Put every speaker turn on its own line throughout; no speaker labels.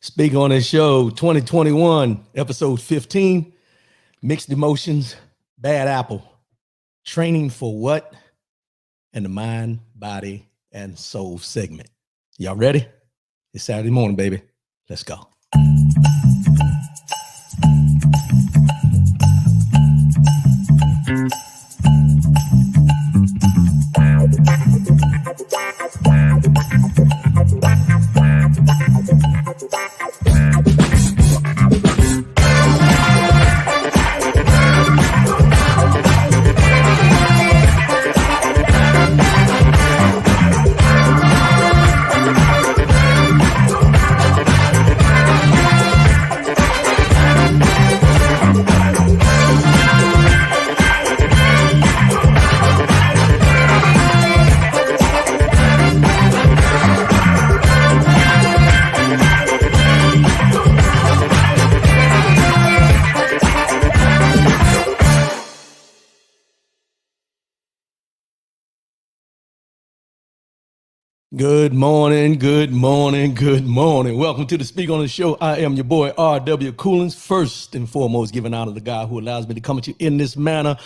Speak on this show, 2021, episode 15, Mixed Emotions, Bad Apple, Training for What, and the Mind, Body, and Soul segment. Y'all ready? It's Saturday morning, baby. Let's go. Good morning, good morning, good morning. Welcome to the Speak on the Show. I am your boy, R.W. Coolins. First and foremost, giving honor to the God who allows me to come at you in this manner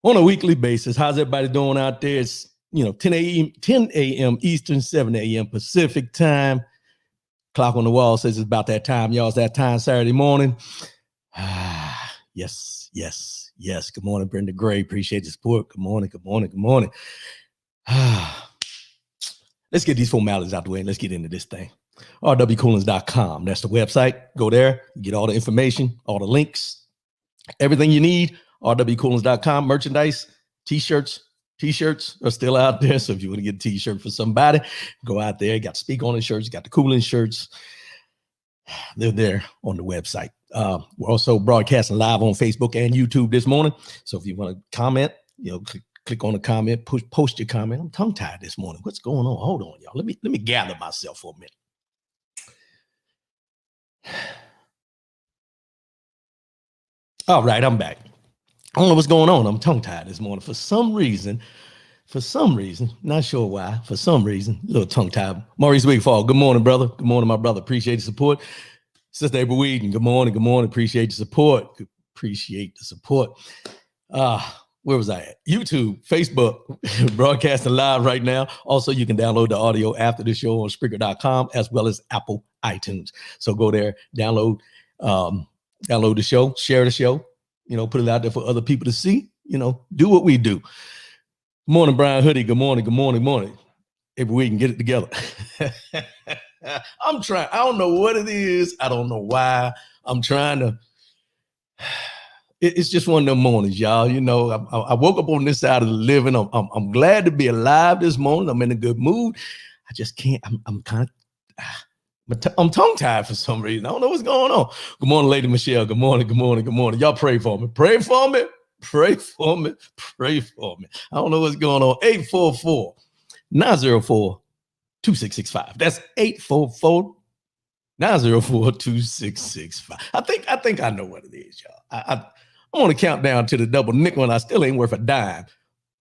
on a weekly basis. How's everybody doing out there? It's, 10 a.m. Eastern, 7 a.m. Pacific time. Clock on the wall says it's about that time. Y'all, it's that time Saturday morning. Yes. Good morning, Brenda Gray. Appreciate the support. Good morning. Let's get these formalities out the way and let's get into this thing. rwcoolins.com. That's the website. Go there, get all the information, all the links, everything you need. rwcoolins.com. Merchandise, t-shirts are still out there. So if you want to get a t-shirt for somebody, go out there. You got Speak on the shirts, you got the Coolins shirts. They're there on the website. We're also broadcasting live on Facebook and YouTube this morning. So if you want to comment, click on the comment, post your comment. I'm tongue-tied this morning. What's going on? Hold on, y'all. Let me gather myself for a minute. All right, I'm back. I don't know what's going on. I'm tongue-tied this morning. For some reason, not sure why, for some reason, a little tongue-tied. Maurice Wigfall, good morning, brother. Good morning, my brother. Appreciate the support. Sister April Whedon, good morning. Appreciate the support. Where was I at? YouTube, Facebook, broadcasting live right now. Also, you can download the audio after the show on Spreaker.com as well as Apple iTunes. So go there, download the show, share the show, put it out there for other people to see, do what we do. Good morning, Brian Hoodie. Good morning. If we can get it together. I'm trying. I don't know what it is. I don't know why. I'm trying to. It's just one of them mornings, y'all. I woke up on this side of the living. I'm glad to be alive this morning. I'm in a good mood. I just can't. I'm tongue-tied for some reason. I don't know what's going on. Good morning, Lady Michelle. Good morning. Y'all pray for me. Pray for me. I don't know what's going on. 844-904-2665. That's 844-904-2665. I think I know what it is, y'all. I want to count down to the double nickel and I still ain't worth a dime.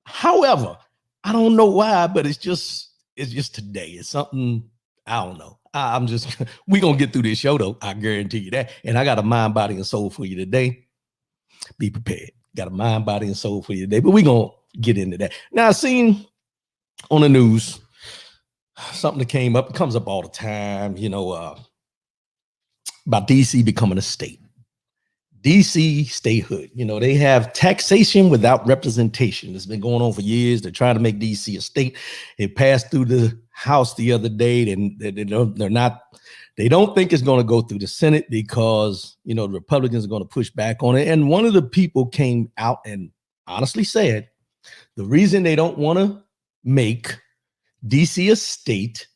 However, I don't know why, but it's just today. It's something, I don't know. We're going to get through this show though. I guarantee you that. And I got a mind, body, and soul for you today. Be prepared. Got a mind, body, and soul for you today, but we're going to get into that. Now I seen on the news, something that came up, it comes up all the time, about DC becoming a state. DC statehood. They have taxation without representation. It's been going on for years. They're trying to make DC a state. It passed through the House the other day, and they don't think it's going to go through the Senate because, the Republicans are going to push back on it. And one of the people came out and honestly said, the reason they don't want to make DC a state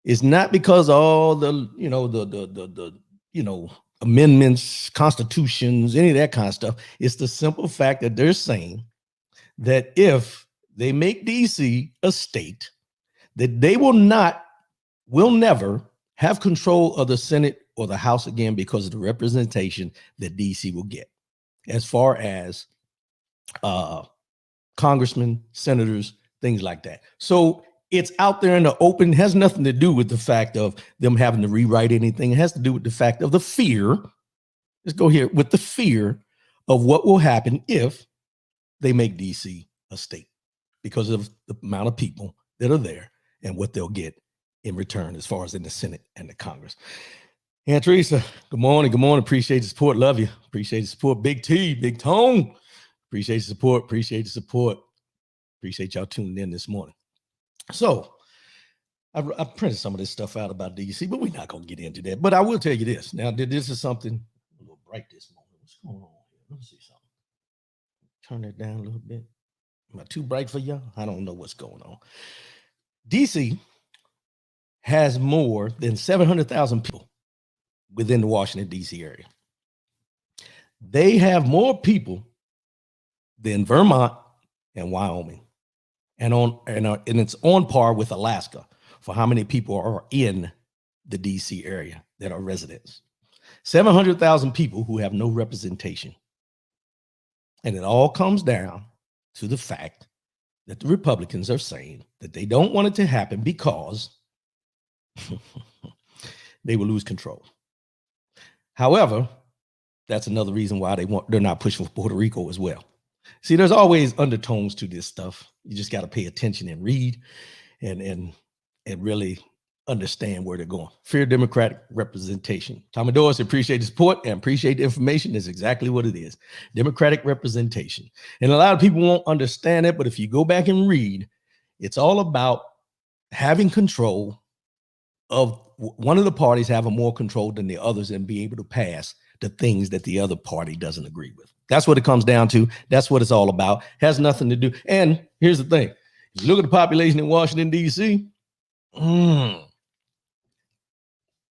is not because all the amendments, constitutions, any of that kind of stuff. It's the simple fact that they're saying that if they make DC a state, that they will never have control of the Senate or the House again because of the representation that DC will get as far as congressmen, senators, things like that. So It's out there in the open. It has nothing to do with the fact of them having to rewrite anything. It has to do with the fact of the fear. Let's go here with the fear of what will happen if they make DC a state because of the amount of people that are there and what they'll get in return as far as in the Senate and the Congress. Aunt Teresa, good morning. Good morning. Appreciate the support. Love you. Appreciate the support. Big T, Big Tone. Appreciate the support. Appreciate the support. Appreciate y'all tuning in this morning. So I printed some of this stuff out about DC, but we're not going to get into that. But I will tell you this. Now, this is something a little bright this morning. What's going on here? Let me see something. Turn that down a little bit. Am I too bright for y'all? I don't know what's going on. DC has more than 700,000 people within the Washington, D.C. area. They have more people than Vermont and Wyoming. And it's on par with Alaska for how many people are in the D.C. area that are residents. 700,000 people who have no representation. And it all comes down to the fact that the Republicans are saying that they don't want it to happen because they will lose control. However, that's another reason why they're not pushing for Puerto Rico as well. See, there's always undertones to this stuff. You just got to pay attention and read and really understand where they're going. Fear democratic representation. Tommy Doris, appreciate the support and appreciate the information. That's exactly what it is. Democratic representation. And a lot of people won't understand it, but if you go back and read, it's all about having control of one of the parties, having more control than the others and be able to pass the things that the other party doesn't agree with. That's what it comes down to. That's what it's all about. Has nothing to do. And here's the thing. If you look at the population in Washington, D.C.,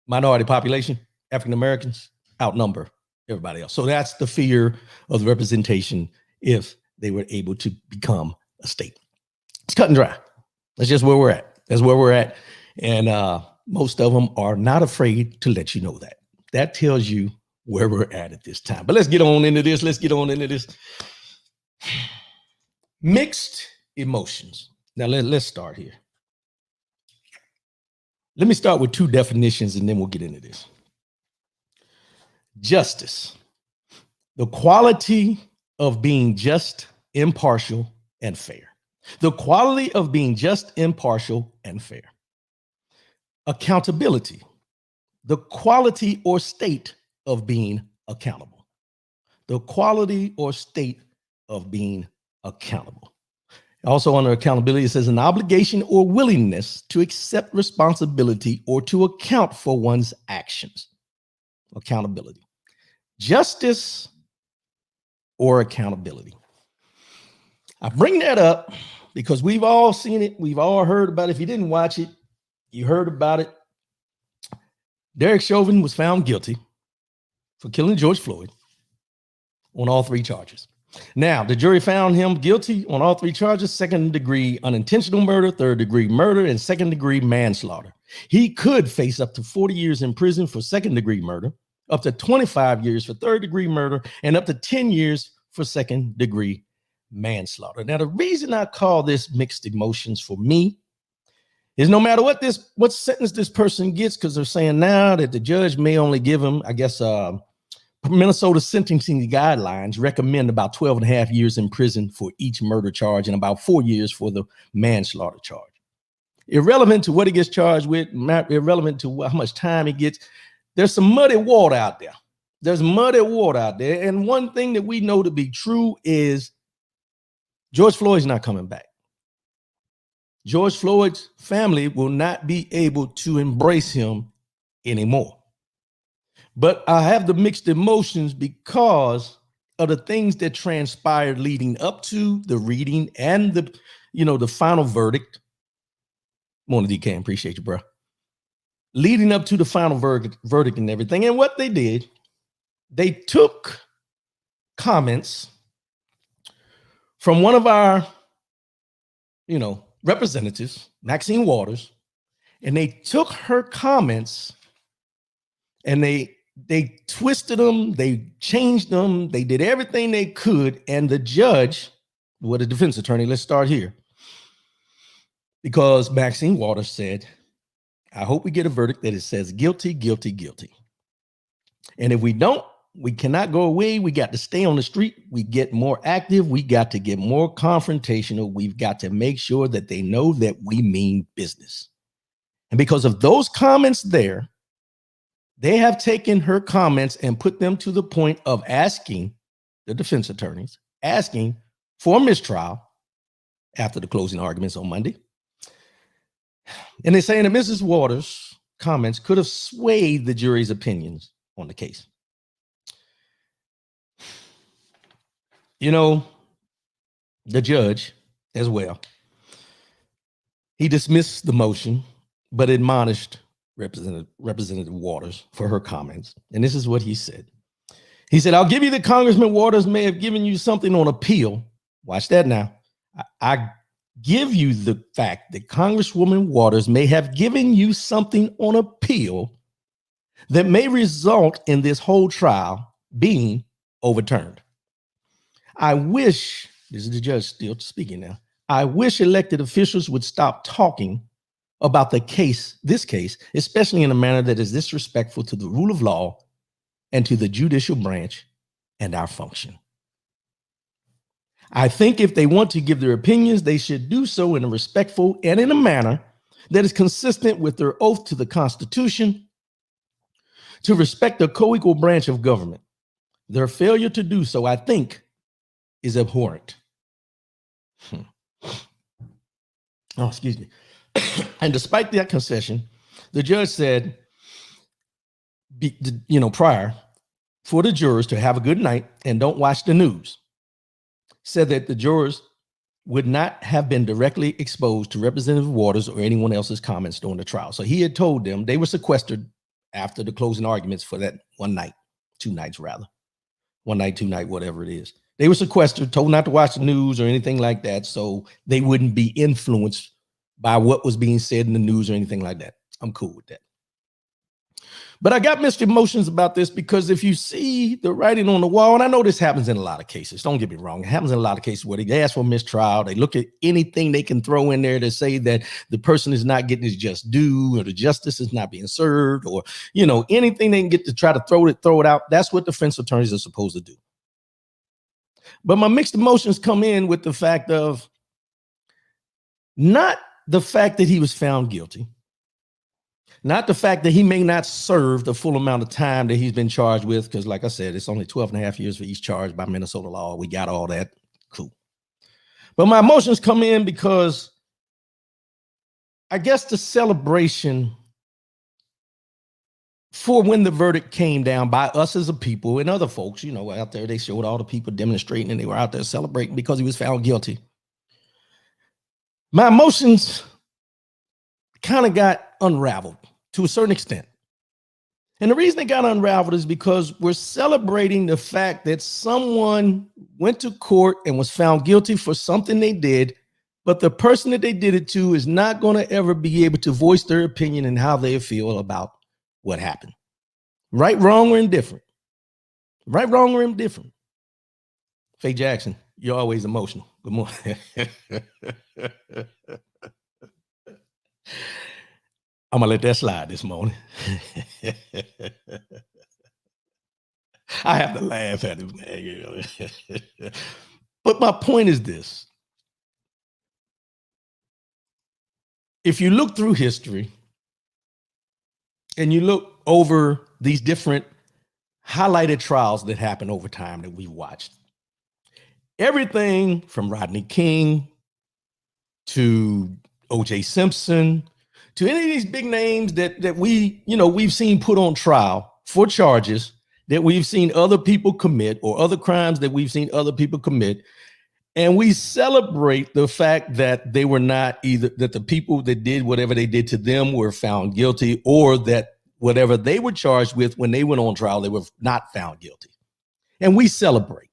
minority population, African Americans outnumber everybody else. So that's the fear of the representation if they were able to become a state. It's cut and dry. That's just where we're at. That's where we're at. And most of them are not afraid to let you know that. That tells you where we're at this time. But let's get on into this. Mixed emotions. Now let's start here. Let me start with two definitions and then we'll get into this. Justice, the quality of being just, impartial, and fair. The quality of being just, impartial, and fair. Accountability, the quality or state of being accountable. The quality or state of being accountable. Also under accountability, it says an obligation or willingness to accept responsibility or to account for one's actions. Accountability. Justice or accountability. I bring that up because we've all seen it. We've all heard about it. If you didn't watch it, you heard about it. Derek Chauvin was found guilty for killing George Floyd on all three charges. Now, the jury found him guilty on all three charges: second-degree unintentional murder, third-degree murder, and second-degree manslaughter. He could face up to 40 years in prison for second-degree murder, up to 25 years for third-degree murder, and up to 10 years for second-degree manslaughter. Now, the reason I call this mixed emotions for me is no matter what sentence this person gets, because they're saying now that the judge may only give him, I guess, Minnesota sentencing guidelines recommend about 12 and a half years in prison for each murder charge and about 4 years for the manslaughter charge. Irrelevant to what he gets charged with, not irrelevant to how much time he gets. There's some muddy water out there. And one thing that we know to be true is George Floyd's not coming back. George Floyd's family will not be able to embrace him anymore. But I have the mixed emotions because of the things that transpired leading up to the reading and the final verdict. Morning, DK, appreciate you, bro. Leading up to the final verdict and everything. And what they did, they took comments from one of our, representatives, Maxine Waters, and they took her comments and they twisted them, they changed them, they did everything they could. And the judge, the defense attorney, let's start here. because Maxine Waters said, I hope we get a verdict that it says guilty, guilty, guilty. And if we don't, we cannot go away. We got to stay on the street. We get more active. We got to get more confrontational. We've got to make sure that they know that we mean business. And because of those comments there, they have taken her comments and put them to the point of asking the defense attorneys, asking for a mistrial after the closing arguments on Monday. And they're saying that Mrs. Waters' comments could have swayed the jury's opinions on the case. You know, the judge as well, he dismissed the motion, but admonished Representative Waters for her comments. And this is what he said. He said, I'll give you that Congressman Waters may have given you something on appeal. Watch that now. I give you the fact that Congresswoman Waters may have given you something on appeal that may result in this whole trial being overturned. I wish, this is the judge still speaking now, I wish elected officials would stop talking about this case, especially in a manner that is disrespectful to the rule of law and to the judicial branch and our function. I think if they want to give their opinions, they should do so in a respectful and in a manner that is consistent with their oath to the Constitution, to respect the co-equal branch of government. Their failure to do so, I think, is abhorrent. Oh, excuse me. And despite that concession, the judge said, prior for the jurors to have a good night and don't watch the news, said that the jurors would not have been directly exposed to Representative Waters or anyone else's comments during the trial. So he had told them they were sequestered after the closing arguments for that one night, 2 nights rather, 1 night, 2 night, whatever it is. They were sequestered, told not to watch the news or anything like that, so they wouldn't be influenced by what was being said in the news or anything like that. I'm cool with that. But I got mixed emotions about this because if you see the writing on the wall, and I know this happens in a lot of cases, don't get me wrong, it happens in a lot of cases where they ask for mistrial, they look at anything they can throw in there to say that the person is not getting his just due or the justice is not being served, or anything they can get to try to throw it out. That's what defense attorneys are supposed to do. But my mixed emotions come in with the fact of not the fact that he was found guilty, not the fact that he may not serve the full amount of time that he's been charged with, because like I said, it's only 12 and a half years for each charge by Minnesota law. We got all that. Cool. But my emotions come in because I guess the celebration for when the verdict came down by us as a people and other folks, out there, they showed all the people demonstrating and they were out there celebrating because he was found guilty. My emotions kind of got unraveled to a certain extent. And the reason it got unraveled is because we're celebrating the fact that someone went to court and was found guilty for something they did, but the person that they did it to is not going to ever be able to voice their opinion and how they feel about what happened. Right, wrong, or indifferent. Right, wrong, or indifferent. Faye Jackson, you're always emotional. Good morning. I'm going to let that slide this morning. I have to laugh at it, man. But my point is this. If you look through history and you look over these different highlighted trials that happen over time that we watched, everything from Rodney King to O.J. Simpson to any of these big names that we've seen put on trial for charges that we've seen other people commit, or other crimes that we've seen other people commit. And we celebrate the fact that they were not either, that the people that did whatever they did to them were found guilty, or that whatever they were charged with when they went on trial, they were not found guilty. And we celebrate.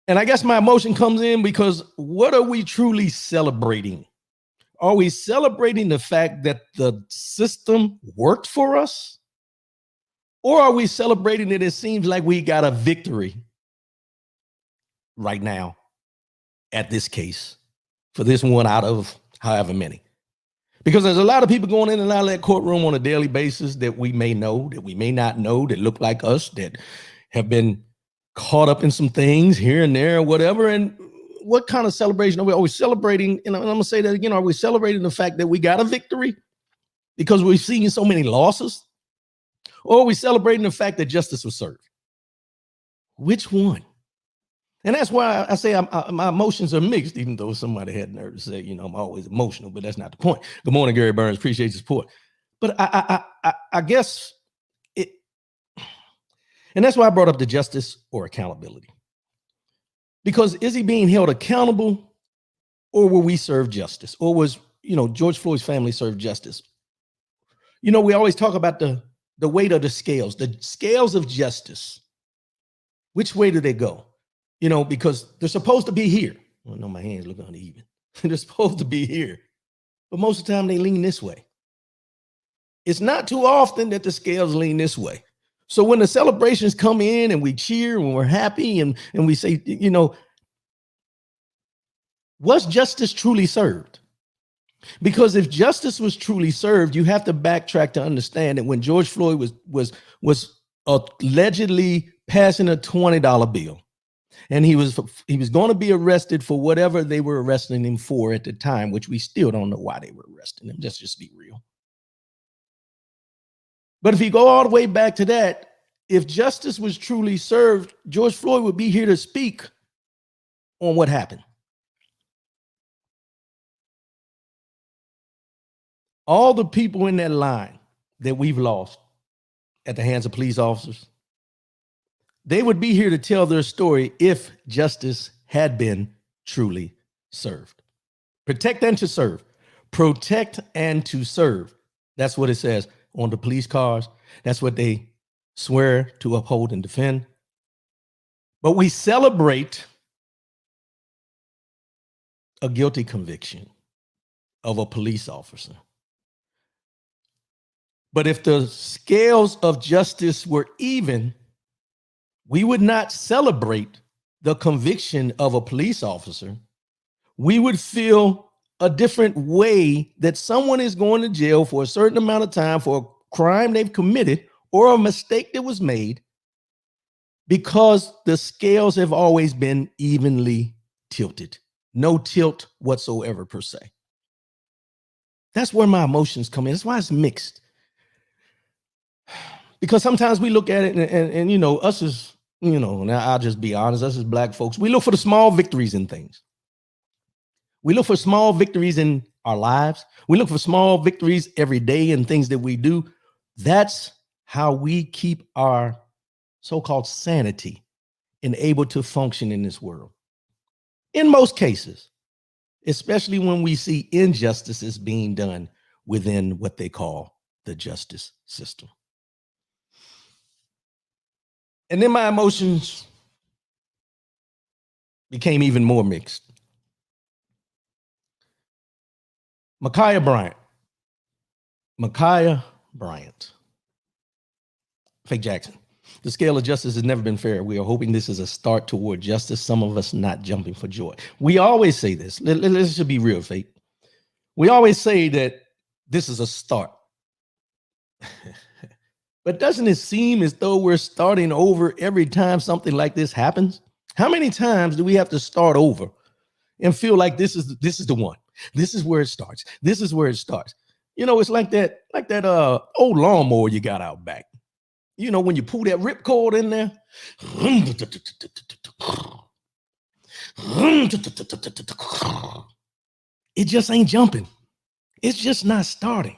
And I guess my emotion comes in because what are we truly celebrating? Are we celebrating the fact that the system worked for us? Or are we celebrating that it seems like we got a victory right now at this case for this 1 out of however many. Because there's a lot of people going in and out of that courtroom on a daily basis that we may know, that we may not know, that look like us, that have been caught up in some things here and there, or whatever. And what kind of celebration are we always celebrating? And I'm going to say that again. Are we celebrating the fact that we got a victory because we've seen so many losses? Or are we celebrating the fact that justice was served? Which one? And that's why I say my emotions are mixed, even though somebody had nerve to say, I'm always emotional, but that's not the point. Good morning, Gary Burns. Appreciate your support. But I guess it, and that's why I brought up the justice or accountability. Because is he being held accountable, or will we serve justice? Or was, George Floyd's family serve justice? We always talk about the weight of the scales of justice. Which way do they go? Because they're supposed to be here. I know my hands look uneven. They're supposed to be here. But most of the time they lean this way. It's not too often that the scales lean this way. So when the celebrations come in and we cheer and we're happy and we say, was justice truly served? Because if justice was truly served, you have to backtrack to understand that when George Floyd was allegedly passing a $20 bill, and he was going to be arrested for whatever they were arresting him for at the time, which we still don't know why they were arresting him. Let's just be real. But if you go all the way back to that, if justice was truly served, George Floyd would be here to speak on what happened. All the people in that line that we've lost at the hands of police officers, they would be here to tell their story if justice had been truly served. Protect and to serve. Protect and to serve. That's what it says on the police cars. That's what they swear to uphold and defend. But we celebrate a guilty conviction of a police officer. But if the scales of justice were even, we would not celebrate the conviction of a police officer. We would feel a different way that someone is going to jail for a certain amount of time for a crime they've committed or a mistake that was made, because the scales have always been evenly tilted. No tilt whatsoever per se. That's where my emotions come in. That's why it's mixed. Because sometimes we look at it and us as, now I'll just be honest, us as Black folks, we look for the small victories in things. We look for small victories in our lives. We look for small victories every day in things that we do. That's how we keep our so-called sanity and able to function in this world. In most cases, especially when we see injustices being done within what they call the justice system. And then my emotions became even more mixed. Ma'Khia Bryant. Fake Jackson. The scale of justice has never been fair. We are hoping this is a start toward justice. Some of us not jumping for joy. We always say this. Let's just be real, Fake. We always say that this is a start. But doesn't it seem as though we're starting over every time something like this happens? How many times do we have to start over and feel like this is the one? This is where it starts. This is where it starts. It's like that old lawnmower you got out back. When you pull that ripcord in there, it just ain't jumping. It's just not starting.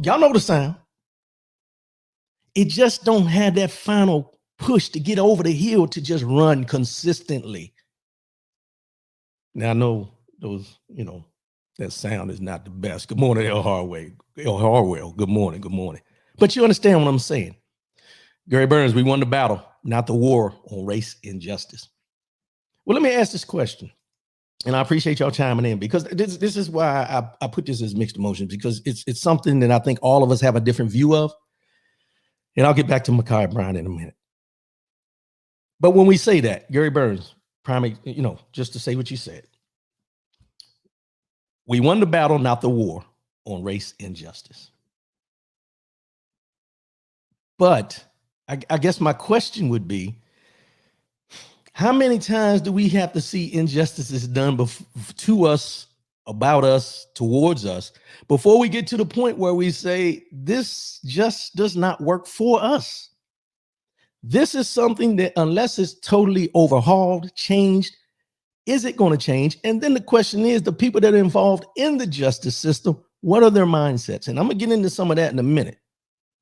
Y'all know the sound. It just don't have that final push to get over the hill to just run consistently. Now I know those, that sound is not the best. Good morning, El Harwell. Good morning. Good morning. But you understand what I'm saying. Gary Burns, we won the battle, not the war on race injustice. Well, let me ask this question. And I appreciate y'all chiming in, because this is why I put this as mixed emotions, because it's something that I think all of us have a different view of. And I'll get back to Ma'Khia Bryant in a minute. But when we say that, Gary Burns, just to say what you said, We won the battle, not the war, on race and justice. But I guess my question would be, how many times do we have to see injustices done to us, about us, towards us, before we get to the point where we say, this just does not work for us? This is something that, unless it's totally overhauled, changed, is it going to change? And then the question is, the people that are involved in the justice system, what are their mindsets? And I'm going to get into some of that in a minute.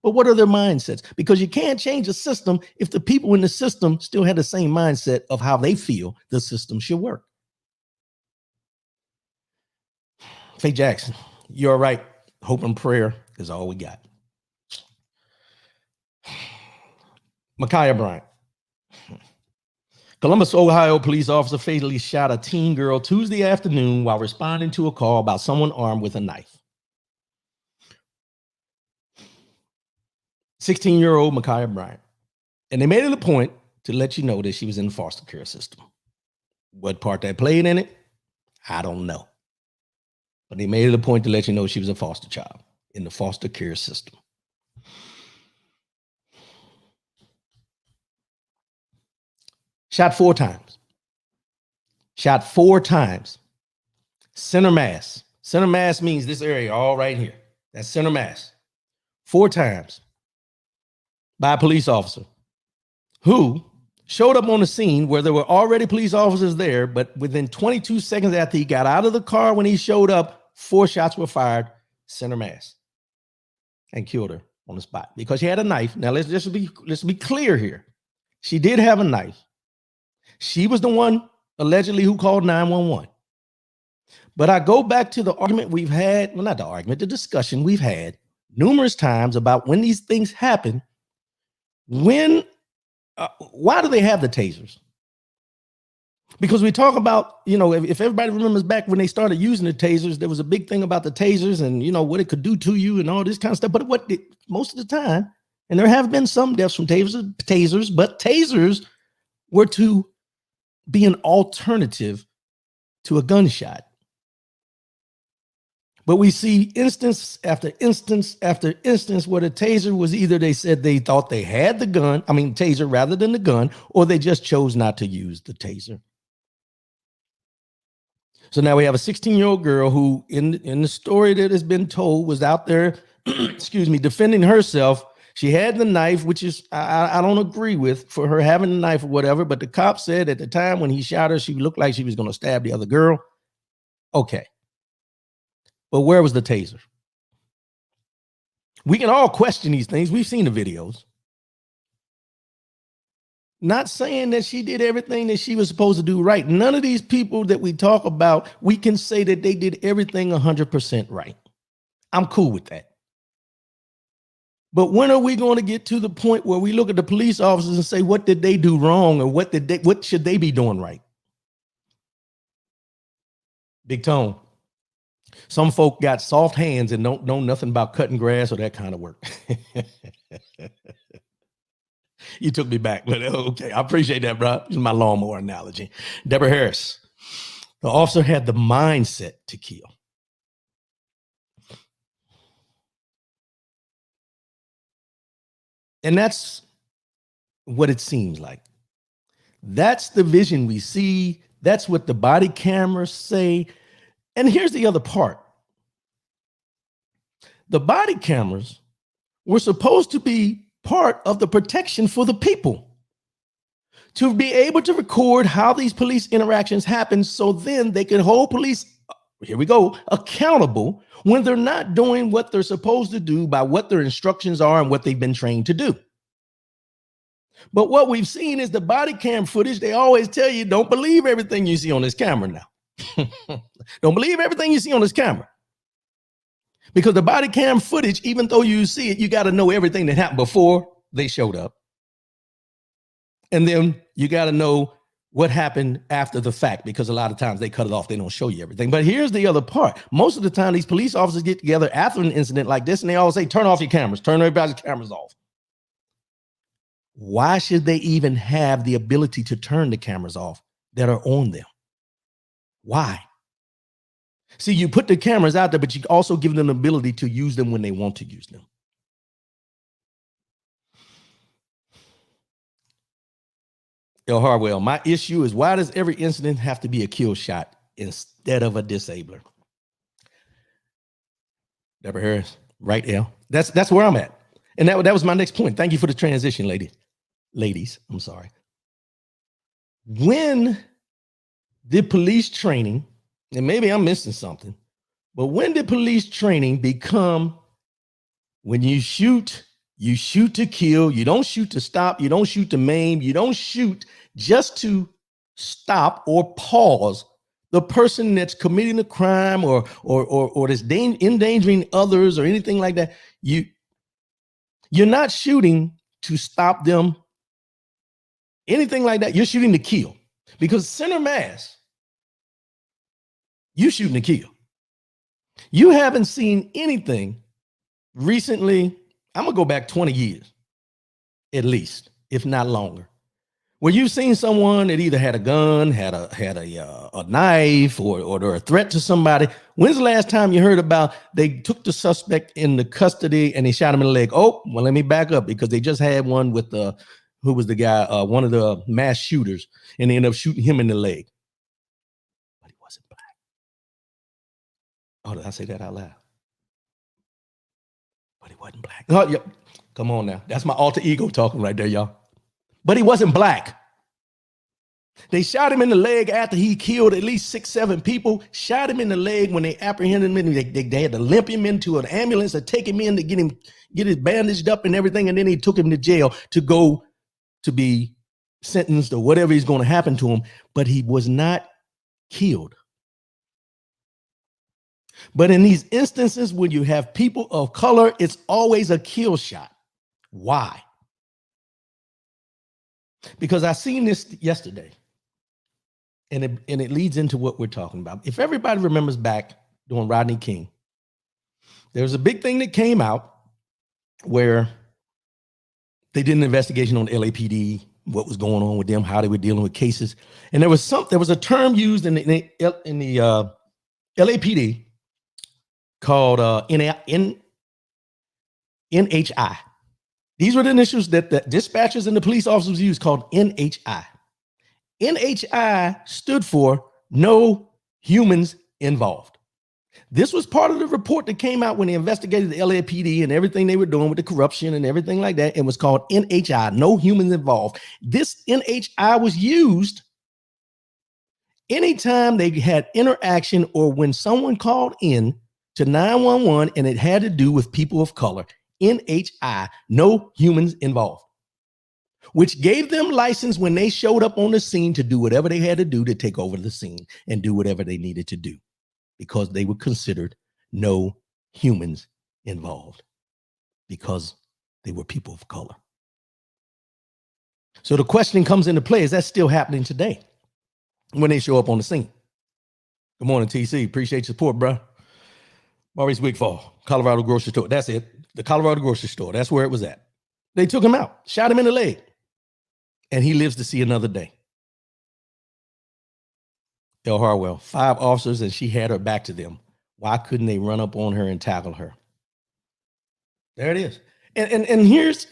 But what are their mindsets? Because you can't change a system if the people in the system still have the same mindset of how they feel the system should work. Faye Jackson, you're right. Hope and prayer is all we got. Ma'Khia Bryant. Columbus, Ohio police officer fatally shot a teen girl Tuesday afternoon while responding to a call about someone armed with a knife. 16-year-old Ma'Khia Bryant. And they made it a point to let you know that she was in the foster care system. What part that played in it, I don't know. But they made it a point to let you know she was a foster child in the foster care system. Shot 4 times. Shot 4 times. Center mass. Center mass means this area all right here. That's center mass. 4 times by a police officer who showed up on the scene where there were already police officers there, but within 22 seconds after he got out of the car, when he showed up, 4 shots were fired, center mass, and killed her on the spot because she had a knife. Now let's be clear here. She did have a knife. She was the one allegedly who called 911. But I go back to the argument we've had, well, not the argument, the discussion we've had numerous times about when these things happen. Why do they have the tasers? Because we talk about, if everybody remembers back when they started using the tasers, there was a big thing about the tasers and, what it could do to you and all this kind of stuff. But most of the time, and there have been some deaths from tasers, but tasers were to be an alternative to a gunshot. But we see instance after instance after instance where the taser was either they said they thought they had the taser rather than the gun, or they just chose not to use the taser. So now we have a 16-year-old girl who, in the story that has been told, was out there, defending herself. She had the knife, which is, I don't agree with for her having the knife or whatever, but the cop said at the time when he shot her, she looked like she was going to stab the other girl. Okay. But where was the taser? We can all question these things. We've seen the videos. Not saying that she did everything that she was supposed to do right. None of these people that we talk about, we can say that they did everything 100% right. I'm cool with that. But when are we going to get to the point where we look at the police officers and say, what did they do wrong? Or what should they be doing right? Big Tone. Some folk got soft hands and don't know nothing about cutting grass or that kind of work. You took me back, but okay. I appreciate that, bro. This is my lawnmower analogy. Deborah Harris. The officer had the mindset to kill. And that's what it seems like. That's the vision we see. That's what the body cameras say. And here's the other part. The body cameras were supposed to be part of the protection for the people, to be able to record how these police interactions happen so then they can hold police, here we go, accountable when they're not doing what they're supposed to do by what their instructions are and what they've been trained to do. But what we've seen is the body cam footage. They always tell you, don't believe everything you see on this camera now. Don't believe everything you see on this camera. Because the body cam footage, even though you see it, you got to know everything that happened before they showed up. And then you got to know what happened after the fact, because a lot of times they cut it off. They don't show you everything. But here's the other part. Most of the time, these police officers get together after an incident like this, and they always say, turn off your cameras, turn everybody's cameras off. Why should they even have the ability to turn the cameras off that are on them? Why? See, you put the cameras out there, but you also give them the ability to use them when they want to use them. El Harwell, my issue is, why does every incident have to be a kill shot instead of a disabler? Deborah Harris, right, El? That's where I'm at. And that was my next point. Thank you for the transition, ladies. I'm sorry. When did police training, and maybe I'm missing something, but when did police training become, when you shoot to kill, you don't shoot to stop, you don't shoot to maim, you don't shoot just to stop or pause the person that's committing a crime or that's endangering others or anything like that. You're not shooting to stop them, anything like that. You're shooting to kill, because center mass, you shooting to kill. You haven't seen anything recently. I'm gonna go back 20 years, at least, if not longer, where you've seen someone that either had a gun, had a knife, or a threat to somebody. When's the last time you heard about they took the suspect into custody and they shot him in the leg? Oh, well, let me back up, because they just had one with who was the guy, one of the mass shooters, and they ended up shooting him in the leg. But he wasn't black. Oh, did I say that out loud? But he wasn't black. Oh, yep. Come on now. That's my alter ego talking right there, y'all. But he wasn't black. They shot him in the leg after he killed at least 6-7 people. Shot him in the leg when they apprehended him. They had to limp him into an ambulance to take him in to get his bandaged up and everything. And then they took him to jail to go to be sentenced or whatever is going to happen to him. But he was not killed. But in these instances, when you have people of color, it's always a kill shot. Why? Because I seen this yesterday, and it leads into what we're talking about. If everybody remembers back during Rodney King, there was a big thing that came out where they did an investigation on LAPD, what was going on with them, how they were dealing with cases, and there was a term used in the LAPD called NHI. These were the initials that the dispatchers and the police officers used, called NHI. NHI stood for no humans involved. This was part of the report that came out when they investigated the LAPD and everything they were doing with the corruption and everything like that. It was called NHI, no humans involved. This NHI was used anytime they had interaction or when someone called in to 911 and it had to do with people of color. NHI, no humans involved, which gave them license when they showed up on the scene to do whatever they had to do to take over the scene and do whatever they needed to do, because they were considered no humans involved, because they were people of color. So the question comes into play, is that still happening today when they show up on the scene? Good morning, TC. Appreciate your support, bro. Maurice Wigfall, Colorado grocery store. That's it. The Colorado grocery store. That's where it was at. They took him out, shot him in the leg, and he lives to see another day. El Harwell, 5 officers, and she had her back to them. Why couldn't they run up on her and tackle her? There it is. And here's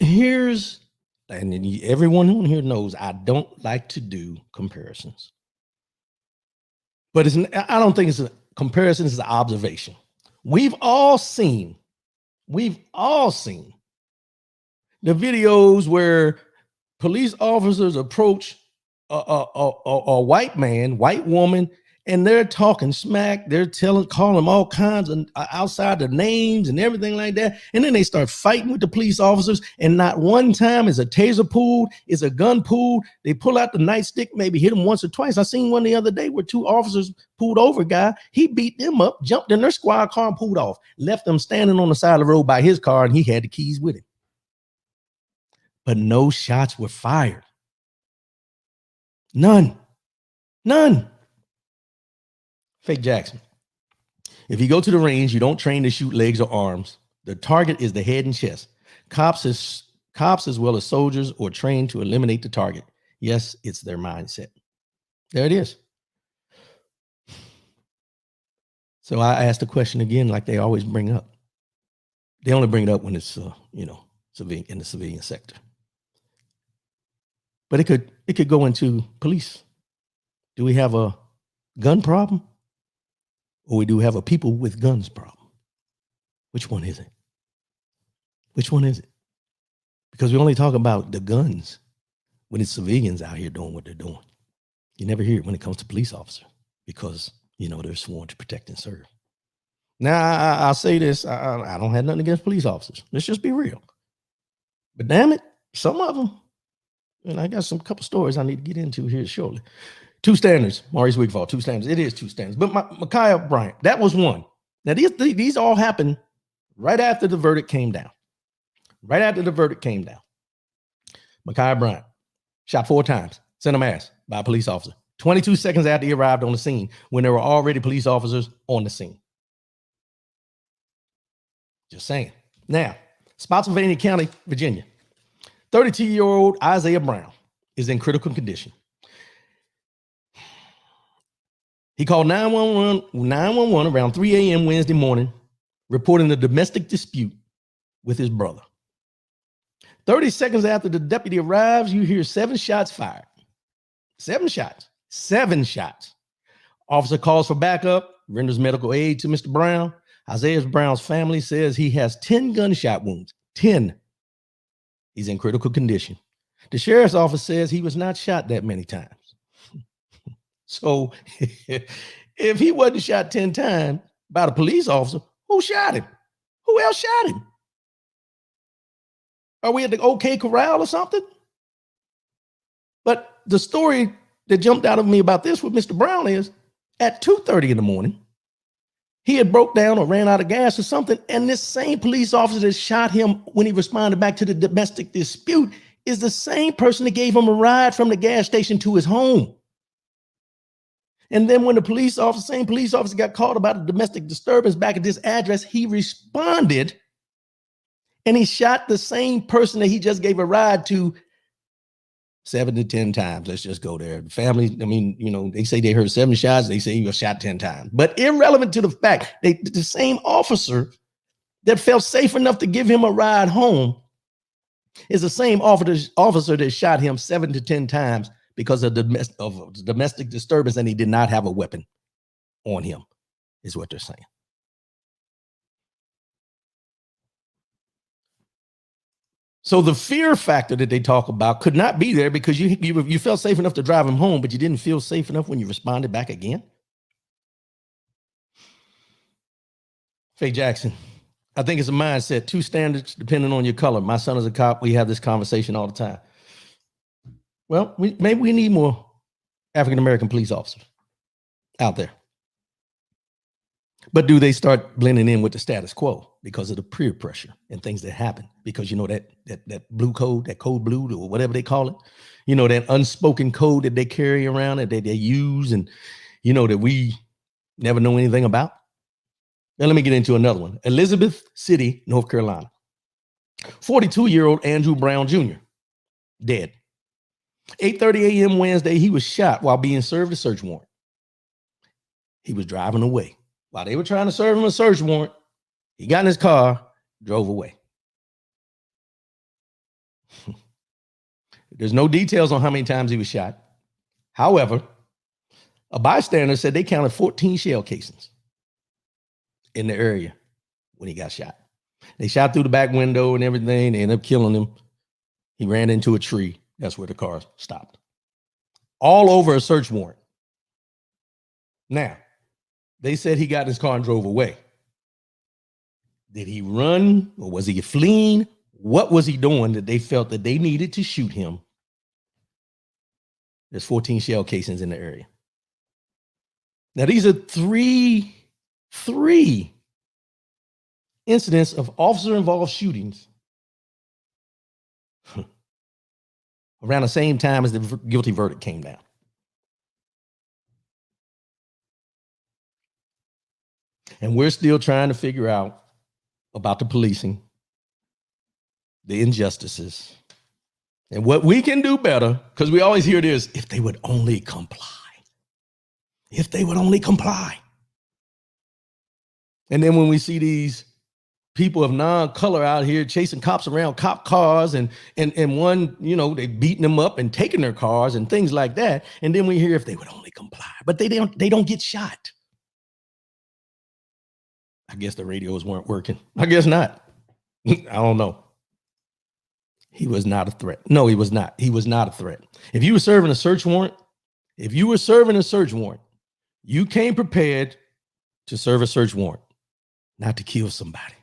and everyone who here knows I don't like to do comparisons. But I don't think it's a comparison, it's an observation. We've all seen the videos where police officers approach a white man, white woman, and they're talking smack. They're calling them all kinds of outside their names and everything like that. And then they start fighting with the police officers. And not one time is a taser pulled, is a gun pulled. They pull out the nightstick, maybe hit them once or twice. I seen one the other day where 2 officers pulled over a guy. He beat them up, jumped in their squad car and pulled off, left them standing on the side of the road by his car, and he had the keys with him. But no shots were fired. None. Fake Jackson. If you go to the range, you don't train to shoot legs or arms. The target is the head and chest. Cops as well as soldiers are trained to eliminate the target. Yes, it's their mindset. There it is. So I asked the question again, like they always bring up. They only bring it up when it's, civilian in the civilian sector. But it could go into police. Do we have a gun problem, or we do have a people with guns problem? Which one is it? Which one is it? Because we only talk about the guns when it's civilians out here doing what they're doing. You never hear it when it comes to police officers because, they're sworn to protect and serve. Now, I'll say this. I don't have nothing against police officers. Let's just be real. But damn it, some of them, and I got some couple stories I need to get into here shortly. Two standards, Maurice Wigfall, two standards. It is two standards. But Ma'Khia Bryant, that was one. Now, these all happened right after the verdict came down. Right after the verdict came down. Ma'Khia Bryant shot 4 times, sent a mass by a police officer. 22 seconds after he arrived on the scene when there were already police officers on the scene. Just saying. Now, Spotsylvania County, Virginia. 32-year-old Isaiah Brown is in critical condition. He called 911 around 3 a.m. Wednesday morning, reporting a domestic dispute with his brother. 30 seconds after the deputy arrives, you hear 7 shots fired. 7 shots. 7 shots. Officer calls for backup, renders medical aid to Mr. Brown. Isaiah Brown's family says he has 10 gunshot wounds. 10. He's in critical condition. The sheriff's office says he was not shot that many times. So if he wasn't shot 10 times by the police officer, who shot him? Who else shot him? Are we at the OK Corral or something? But the story that jumped out of me about this with Mr. Brown is at 2:30 in the morning, he had broke down or ran out of gas or something. And this same police officer that shot him when he responded back to the domestic dispute is the same person that gave him a ride from the gas station to his home. And then when the same police officer got called about a domestic disturbance back at this address, he responded and he shot the same person that he just gave a ride to 7 to 10 times. Let's just go there. The family, they say they heard 7 shots. They say he was shot 10 times. But irrelevant to the fact, the same officer that felt safe enough to give him a ride home is the same officer that shot him 7 to 10 times because of domestic disturbance, and he did not have a weapon on him, is what they're saying. So the fear factor that they talk about could not be there because you felt safe enough to drive him home, but you didn't feel safe enough when you responded back again. Faye Jackson, I think it's a mindset. 2 standards depending on your color. My son is a cop. We have this conversation all the time. Well, maybe we need more African-American police officers out there. But do they start blending in with the status quo because of the peer pressure and things that happen? Because that blue code, that code blue or whatever they call it, that unspoken code that they carry around and that they use and, that we never know anything about. Now, let me get into another one. Elizabeth City, North Carolina. 42-year-old Andrew Brown Jr., dead. 8:30 a.m. Wednesday, he was shot while being served a search warrant. He was driving away. While they were trying to serve him a search warrant, he got in his car, drove away. There's no details on how many times he was shot. However, a bystander said they counted 14 shell casings in the area when he got shot. They shot through the back window and everything. They ended up killing him. He ran into a tree. That's where the car stopped. All over a search warrant. Now, they said he got in his car and drove away. Did he run or was he fleeing? What was he doing that they felt that they needed to shoot him? There's 14 shell casings in the area. Now, these are three incidents of officer-involved shootings around the same time as the guilty verdict came down. And we're still trying to figure out about the policing, the injustices, and what we can do better, because we always hear this, if they would only comply. If they would only comply. And then when we see these people of non-color out here chasing cops around cop cars and one, they beating them up and taking their cars and things like that. And then we hear if they would only comply, but they don't get shot. I guess the radios weren't working. I guess not. I don't know. He was not a threat. No, he was not. He was not a threat. If you were serving a search warrant, you came prepared to serve a search warrant, not to kill somebody.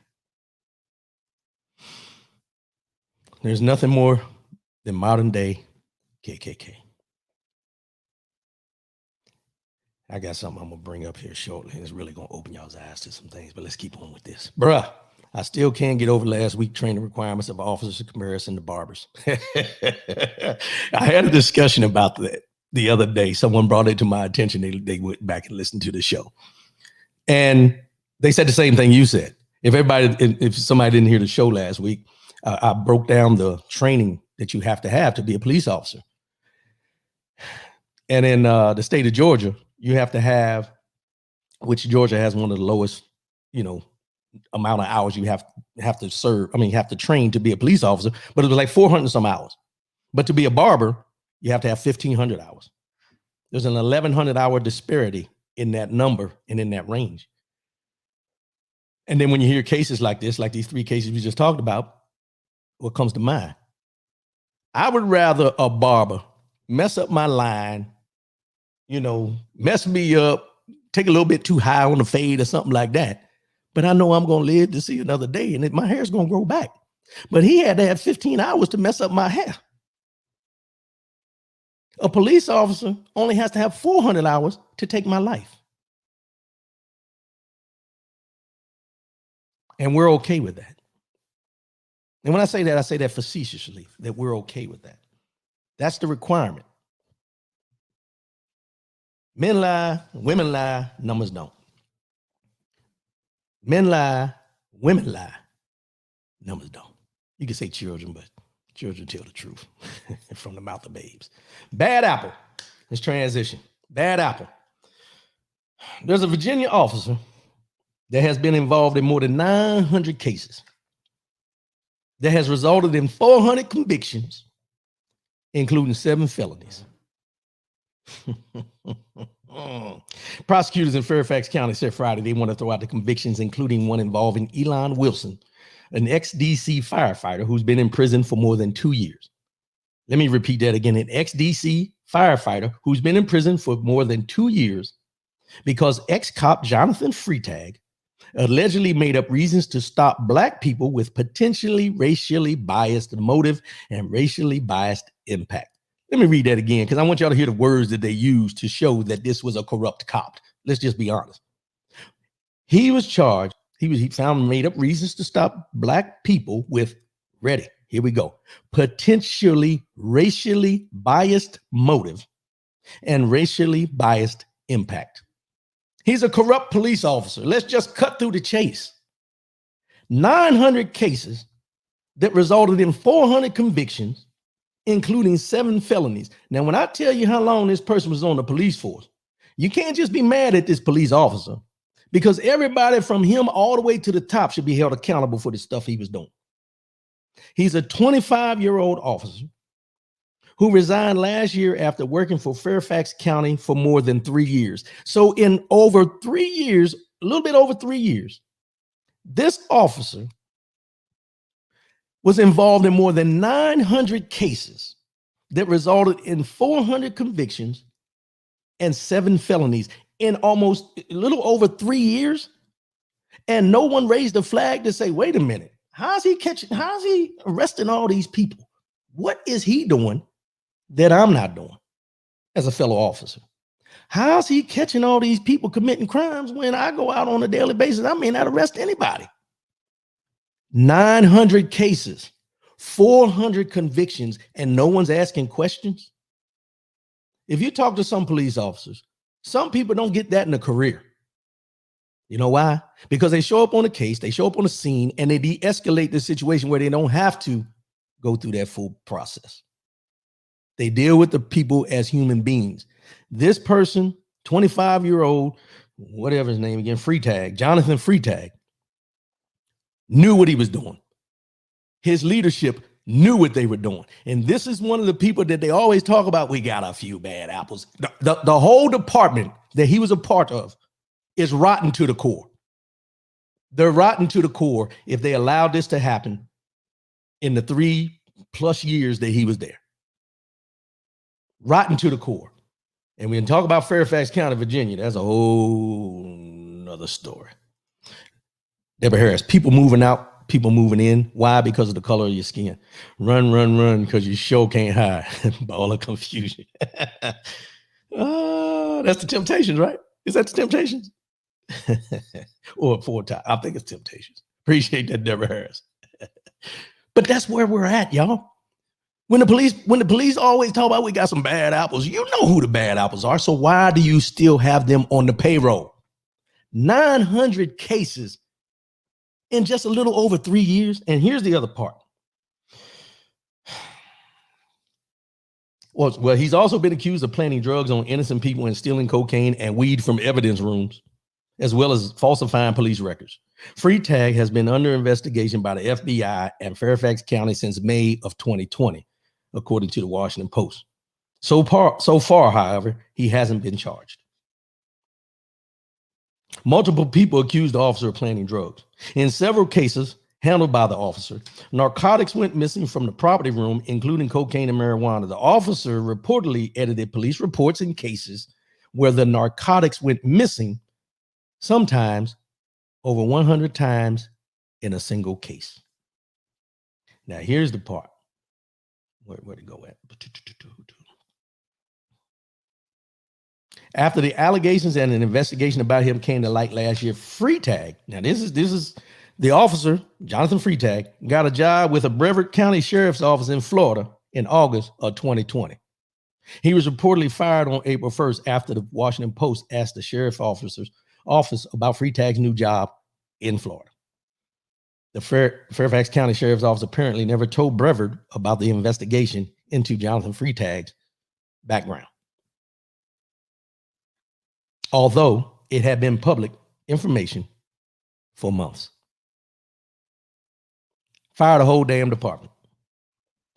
There's nothing more than modern day KKK. I got something I'm going to bring up here shortly. It's really going to open y'all's eyes to some things, but let's keep on with this. Bruh, I still can't get over last week training requirements of officers in comparison to barbers. I had a discussion about that the other day. Someone brought it to my attention. They went back and listened to the show. And they said the same thing you said. If somebody didn't hear the show last week, I broke down the training that you have to be a police officer. And in the state of Georgia, you have to have, which Georgia has one of the lowest, amount of hours you have to serve. I mean, you have to train to be a police officer, but it was like 400 some hours. But to be a barber, you have to have 1,500 hours. There's an 1,100 hour disparity in that number and in that range. And then when you hear cases like this, like these 3 cases we just talked about, what comes to mind? I would rather a barber mess up my line, mess me up, take a little bit too high on the fade or something like that. But I know I'm going to live to see another day and my hair's going to grow back. But he had to have 15 hours to mess up my hair. A police officer only has to have 400 hours to take my life. And we're okay with that. And when I say that facetiously, that we're okay with that. That's the requirement. Men lie, women lie, numbers don't. Men lie, women lie, numbers don't. You can say children, but children tell the truth from the mouth of babes. Bad apple. Let's transition. Bad apple. There's a Virginia officer that has been involved in more than 900 cases that has resulted in 400 convictions, including 7 felonies. Prosecutors in Fairfax County said Friday they want to throw out the convictions, including one involving Elon Wilson, an ex-DC firefighter who's been in prison for more than 2 years. Let me repeat that again. An ex-DC firefighter who's been in prison for more than 2 years because ex-cop Jonathan Freitag allegedly made up reasons to stop Black people with potentially racially biased motive and racially biased impact. Let me read that again because I want y'all to hear the words that they used to show that this was a corrupt cop. Let's just be honest. He was charged. He found made up reasons to stop Black people with, ready, here we go, potentially racially biased motive and racially biased impact. He's a corrupt police officer. Let's just cut through the chase. 900 cases that resulted in 400 convictions, including 7 felonies. Now, when I tell you how long this person was on the police force, you can't just be mad at this police officer because everybody from him all the way to the top should be held accountable for the stuff he was doing. He's a 25-year-old officer who resigned last year after working for Fairfax County for more than 3 years. So in over 3 years, a little bit over 3 years, this officer was involved in more than 900 cases that resulted in 400 convictions and 7 felonies in almost a little over 3 years. And no one raised a flag to say, wait a minute, how's he arresting all these people? What is he doing that I'm not doing as a fellow officer? How's he catching all these people committing crimes when I go out on a daily basis? I may not arrest anybody. 900 cases, 400 convictions, and no one's asking questions. If you talk to some police officers, some people don't get that in a career. You know why? Because they show up on a case, they show up on a scene, and they de-escalate the situation where they don't have to go through that full process. They deal with the people as human beings. This person, 25-year-old, whatever his name again, Freitag, Jonathan Freitag, knew what he was doing. His leadership knew what they were doing. And this is one of the people that they always talk about. We got a few bad apples. The whole department that he was a part of is rotten to the core. They're rotten to the core if they allowed this to happen in the 3+ years that he was there. Rotten to the core. And we can talk about Fairfax County, Virginia. That's a whole nother story. Deborah Harris, people moving out, people moving in. Why? Because of the color of your skin. Run, run, run, because you sure can't hide. Ball of confusion. That's the Temptations, right? Is that the Temptations? Or 4 times. I think it's Temptations. Appreciate that, Deborah Harris. But that's where we're at, y'all. When the police always talk about we got some bad apples, you know who the bad apples are. So why do you still have them on the payroll? 900 cases in just a little over 3 years. And here's the other part. Well, he's also been accused of planting drugs on innocent people and stealing cocaine and weed from evidence rooms, as well as falsifying police records. Freitag has been under investigation by the FBI and Fairfax County since May of 2020, according to the Washington Post. So far, however, he hasn't been charged. Multiple people accused the officer of planting drugs. In several cases handled by the officer, narcotics went missing from the property room, including cocaine and marijuana. The officer reportedly edited police reports in cases where the narcotics went missing, sometimes over 100 times in a single case. Now, here's the part. Where'd it go at? After the allegations and an investigation about him came to light last year, Freitag, now this is the officer, Jonathan Freitag, got a job with a Brevard County Sheriff's Office in Florida in August of 2020. He was reportedly fired on April 1st after the Washington Post asked the sheriff's office about Freitag's new job in Florida. The Fairfax County Sheriff's Office apparently never told Brevard about the investigation into Jonathan Freitag's background, although it had been public information for months. Fire the whole damn department.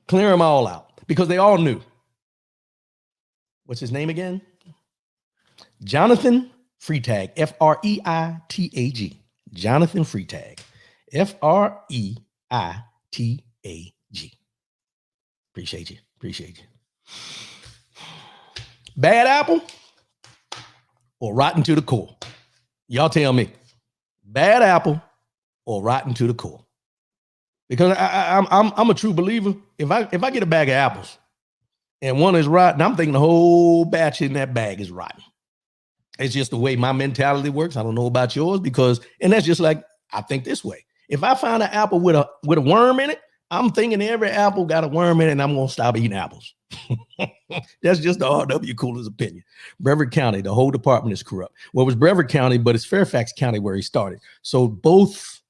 Clear them all out because they all knew. What's his name again? Jonathan Freitag, Freitag. Jonathan Freitag, Freitag. Appreciate you. Bad apple or rotten to the core? Y'all tell me. Bad apple or rotten to the core? Because I'm a true believer. If I get a bag of apples and one is rotten, I'm thinking the whole batch in that bag is rotten. It's just the way my mentality works. I don't know about yours and that's just like, I think this way. If I find an apple with a worm in it, I'm thinking every apple got a worm in it and I'm going to stop eating apples. That's just the R.W. Cooler's opinion. Brevard County, the whole department is corrupt. Well, it was Brevard County, but it's Fairfax County where he started. So both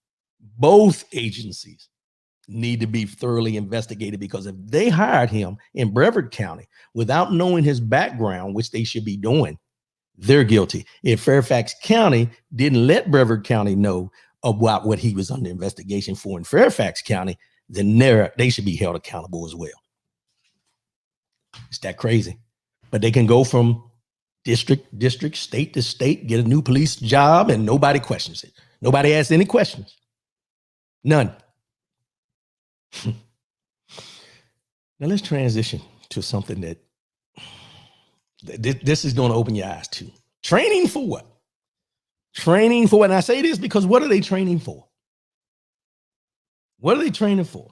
agencies need to be thoroughly investigated because if they hired him in Brevard County without knowing his background, which they should be doing, they're guilty. If Fairfax County didn't let Brevard County know about what he was under investigation for in Fairfax County, then they should be held accountable as well. It's that crazy. But they can go from district, state to state, get a new police job, and nobody questions it. Nobody asks any questions. None. Now let's transition to something that this is going to open your eyes to. Training for what? Training for what? And I say this because what are they training for? What are they training for?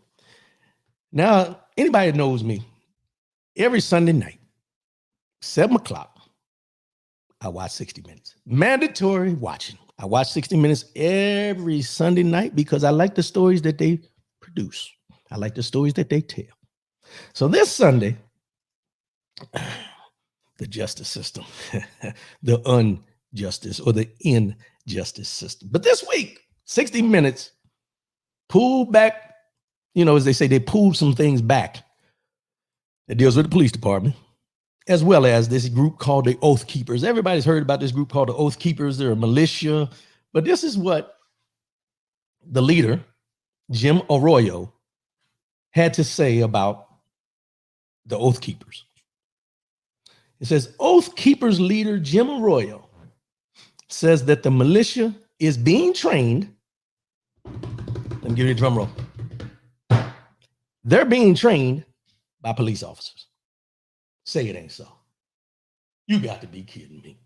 Now, anybody that knows me, every Sunday night, 7 o'clock, I watch 60 Minutes. Mandatory watching. I watch 60 Minutes every Sunday night because I like the stories that they produce. I like the stories that they tell. So this Sunday, the justice system, the unjustice or the injustice system. But this week, 60 Minutes pulled back, as they say, they pulled some things back that deals with the police department as well as this group called the Oath Keepers. Everybody's heard about this group called the Oath Keepers. They're a militia, but this is what the leader, Jim Arroyo, had to say about the Oath Keepers. It says, Oath Keepers leader Jim Arroyo says that the militia is being trained. Let me give you a drum roll. They're being trained by police officers. Say it ain't so. You got to be kidding me.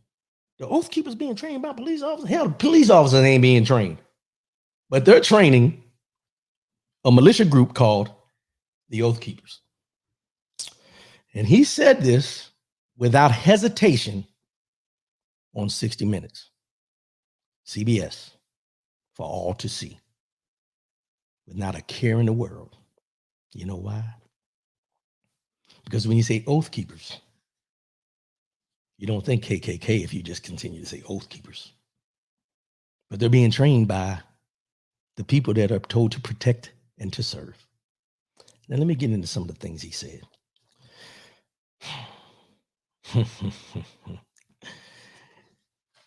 The Oath Keepers being trained by police officers? Hell, the police officers ain't being trained. But they're training a militia group called the Oath Keepers. And he said this without hesitation on 60 Minutes, CBS, for all to see, with not a care in the world. You know why? Because when you say Oath Keepers, you don't think KKK if you just continue to say Oath Keepers. But they're being trained by the people that are told to protect and to serve. Now, let me get into some of the things he said.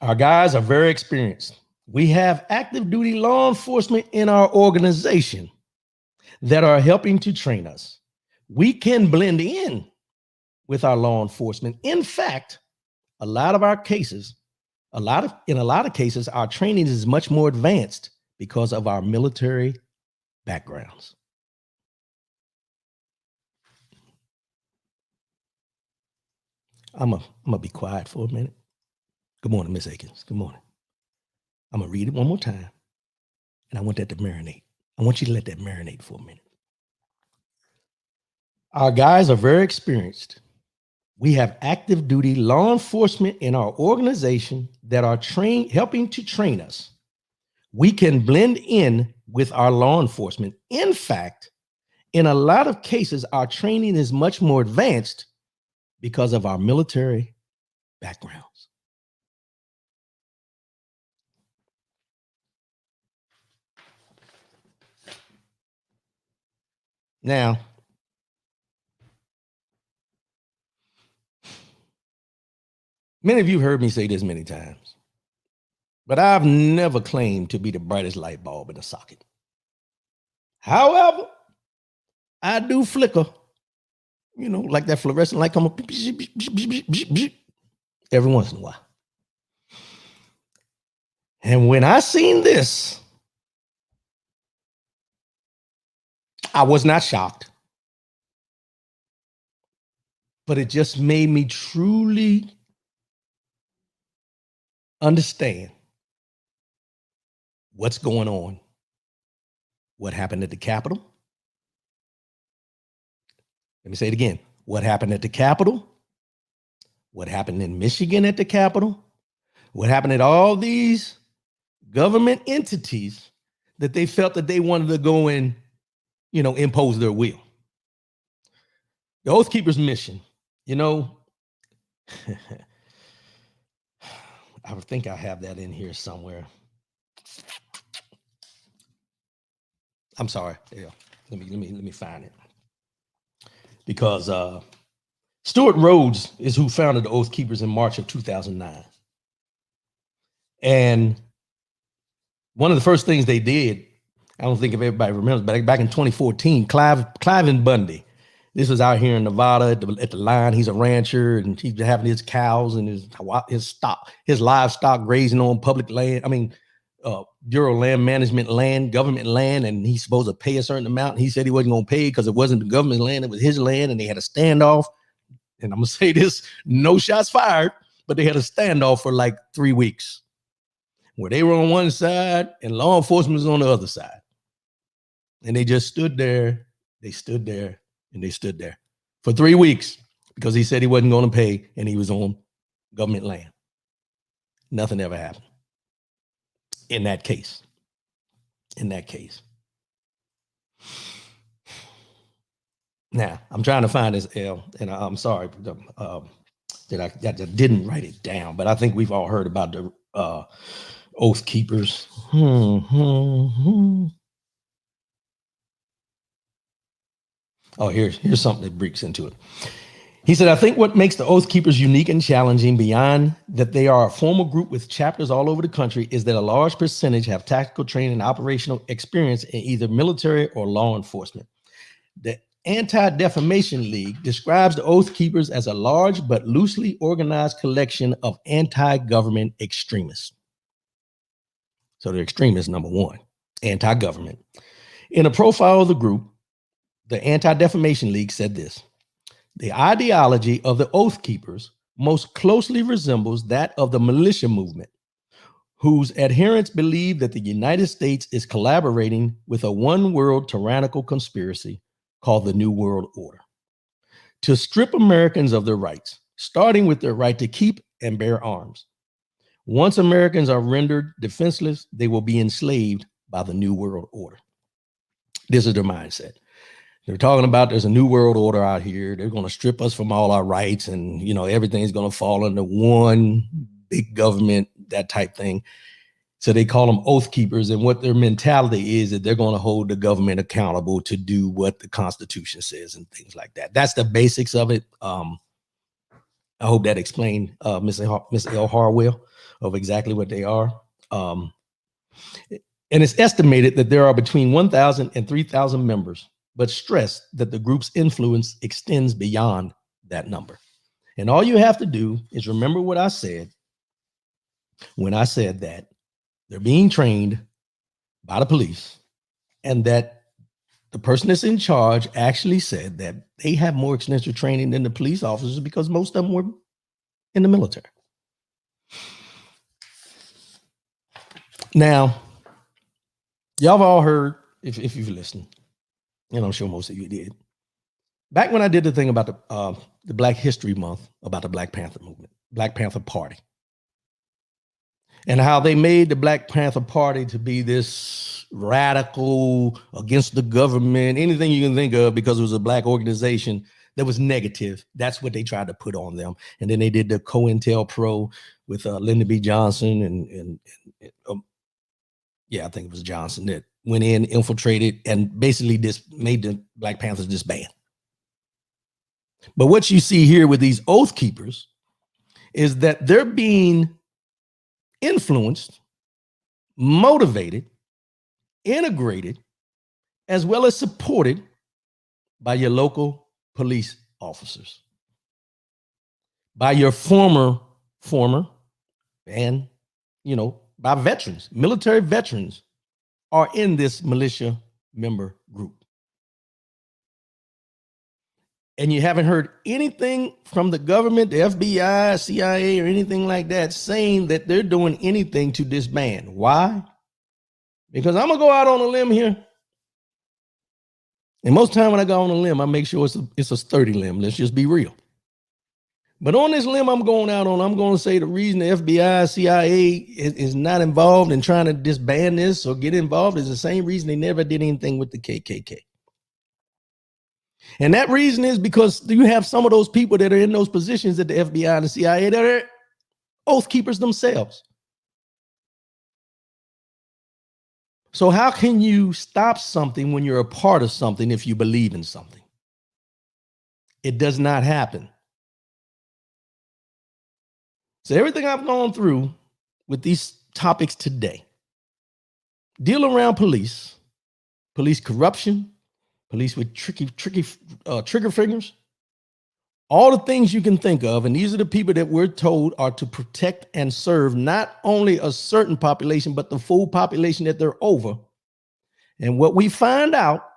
Our guys are very experienced. We have active duty law enforcement in our organization that are helping to train us. We can blend in with our law enforcement. In fact, in a lot of cases, our training is much more advanced because of our military backgrounds. I'm gonna be quiet for a minute. Good morning, Miss Akins. Good morning. I'm gonna read it one more time, and I want that to marinate. I want you to let that marinate for a minute. Our guys are very experienced. We have active duty law enforcement in our organization that are helping to train us. We can blend in with our law enforcement. In fact, in a lot of cases, our training is much more advanced because of our military backgrounds. Now, many of you heard me say this many times, but I've never claimed to be the brightest light bulb in a socket. However, I do flicker, like that fluorescent light come up every once in a while. And when I seen this, I was not shocked, but it just made me truly understand what's going on, what happened at the Capitol. Let me say it again. What happened at the Capitol? What happened in Michigan at the Capitol? What happened at all these government entities that they felt that they wanted to go and, impose their will? The Oath Keepers mission, I think I have that in here somewhere. I'm sorry. Yeah. Let me find it. Because Stuart Rhodes is who founded the Oath Keepers in March of 2009. And one of the first things they did, I don't think if everybody remembers, but back in 2014, Cliven Bundy, this was out here in Nevada at the line. He's a rancher, and he's having his cows and his livestock grazing on public land. Bureau of Land Management land, government land, and he's supposed to pay a certain amount. He said he wasn't going to pay because it wasn't the government's land, it was his land, and they had a standoff. And I'm going to say this, no shots fired, but they had a standoff for like 3 weeks where they were on one side and law enforcement was on the other side. And they just stood there, and they stood there for 3 weeks because he said he wasn't going to pay and he was on government land. Nothing ever happened. In that case. Now, I'm trying to find this, L, and I'm sorry that I didn't write it down, but I think we've all heard about the Oath Keepers. Oh, here's something that breaks into it. He said, I think what makes the Oath Keepers unique and challenging beyond that they are a formal group with chapters all over the country is that a large percentage have tactical training and operational experience in either military or law enforcement. The Anti-Defamation League describes the Oath Keepers as a large but loosely organized collection of anti-government extremists. So they're extremists, number one, anti-government. In a profile of the group, the Anti-Defamation League said this: the ideology of the Oath Keepers most closely resembles that of the militia movement, whose adherents believe that the United States is collaborating with a one-world tyrannical conspiracy called the New World Order to strip Americans of their rights, starting with their right to keep and bear arms. Once Americans are rendered defenseless, they will be enslaved by the New World Order. This is their mindset. They're talking about there's a new world order out here. They're going to strip us from all our rights, and everything's going to fall under one big government, that type thing. So they call them Oath Keepers, and what their mentality is that they're going to hold the government accountable to do what the Constitution says and things like that. That's the basics of it. I hope that explained Miss L. Harwell of exactly what they are. And it's estimated that there are between 1,000 and 3,000 members, but stress that the group's influence extends beyond that number. And all you have to do is remember what I said when I said that they're being trained by the police, and that the person that's in charge actually said that they have more extensive training than the police officers because most of them were in the military. Now, y'all have all heard, if you've listened, and I'm sure most of you did, back when I did the thing about the Black History Month, about the Black Panther movement, Black Panther Party, and how they made the Black Panther Party to be this radical, against the government, anything you can think of, because it was a Black organization that was negative. That's what they tried to put on them. And then they did the COINTELPRO with Lyndon B. Johnson and I think it was Johnson that went in, infiltrated, and basically made the Black Panthers disband. But what you see here with these Oath Keepers is that they're being influenced, motivated, integrated, as well as supported by your local police officers, by your former, and, by veterans. Military veterans are in this militia member group. And you haven't heard anything from the government, the FBI, CIA, or anything like that saying that they're doing anything to disband. Why? Because I'm going to go out on a limb here. And most time when I go on a limb, I make sure it's a sturdy limb. Let's just be real. But on this limb I'm going out on, I'm going to say the reason the FBI, CIA is not involved in trying to disband this or get involved is the same reason they never did anything with the KKK. And that reason is because you have some of those people that are in those positions at the FBI and the CIA that are Oath Keepers themselves. So how can you stop something when you're a part of something if you believe in something? It does not happen. So everything I've gone through with these topics today deal around police corruption, police with tricky trigger fingers, all the things you can think of. And these are the people that we're told are to protect and serve not only a certain population, but the full population that they're over. And what we find out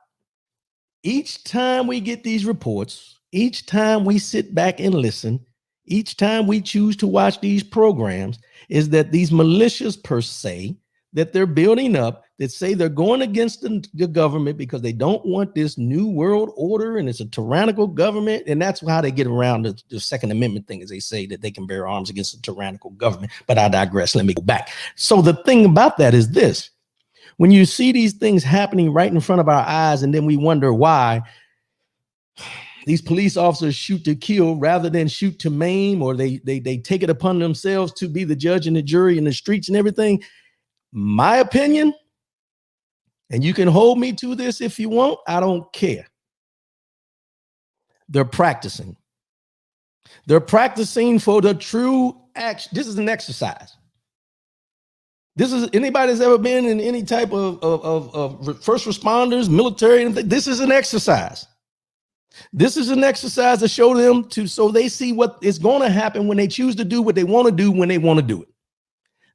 each time we get these reports, each time we sit back and listen, each time we choose to watch these programs, is that these militias per se that they're building up that say they're going against the government because they don't want this new world order and it's a tyrannical government. And that's how they get around the Second Amendment thing, is they say that they can bear arms against a tyrannical government. But I digress. Let me go back. So the thing about that is this: when you see these things happening right in front of our eyes, and then we wonder why these police officers shoot to kill rather than shoot to maim, or they take it upon themselves to be the judge and the jury in the streets and everything. My opinion, and you can hold me to this if you want, I don't care. They're practicing. They're practicing for the true action. This is an exercise. This is anybody that's ever been in any type of first responders, military. This is an exercise. This is an exercise to show them so they see what is going to happen when they choose to do what they want to do when they want to do it.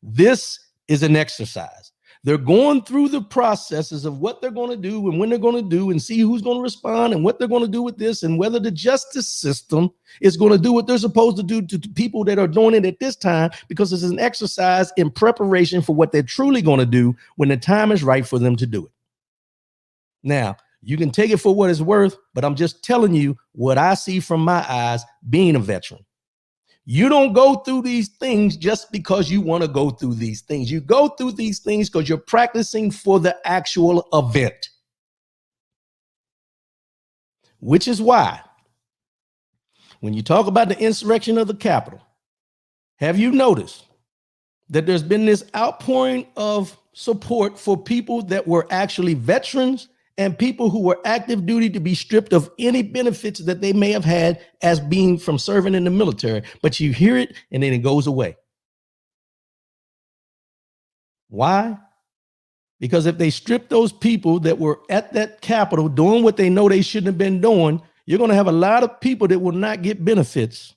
This is an exercise. They're going through the processes of what they're going to do and when they're going to do and see who's going to respond and what they're going to do with this and whether the justice system is going to do what they're supposed to do to people that are doing it at this time, because it's an exercise in preparation for what they're truly going to do when the time is right for them to do it. Now, you can take it for what it's worth, but I'm just telling you what I see from my eyes being a veteran. You don't go through these things just because you want to go through these things. You go through these things because you're practicing for the actual event. Which is why, when you talk about the insurrection of the Capitol, have you noticed that there's been this outpouring of support for people that were actually veterans and people who were active duty to be stripped of any benefits that they may have had as being from serving in the military, but you hear it and then it goes away. Why? Because if they strip those people that were at that Capitol doing what they know they shouldn't have been doing, you're going to have a lot of people that will not get benefits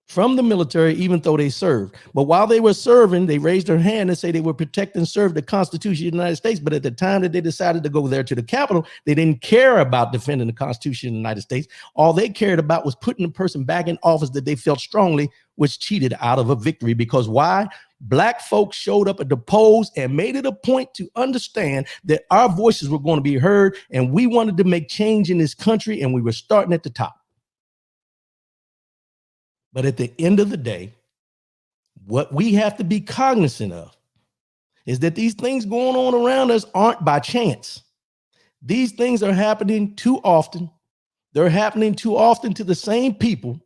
from the military, even though they served. But while they were serving, they raised their hand and say they would protect and serve the Constitution of the United States. But at the time that they decided to go there to the Capitol, they didn't care about defending the Constitution of the United States. All they cared about was putting the person back in office that they felt strongly was cheated out of a victory. Because why? Black folks showed up at the polls and made it a point to understand that our voices were going to be heard, and we wanted to make change in this country, and we were starting at the top. But at the end of the day, what we have to be cognizant of is that these things going on around us aren't by chance. These things are happening too often. They're happening too often to the same people,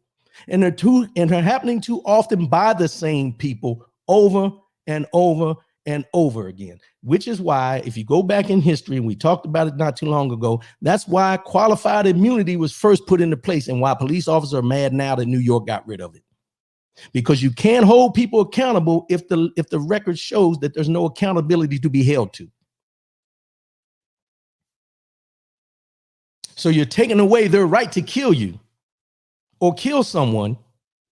and they're happening too often by the same people over and over and over again, which is why, if you go back in history, and we talked about it not too long ago, that's why qualified immunity was first put into place and why police officers are mad now that New York got rid of it. Because you can't hold people accountable if the record shows that there's no accountability to be held to. So you're taking away their right to kill you or kill someone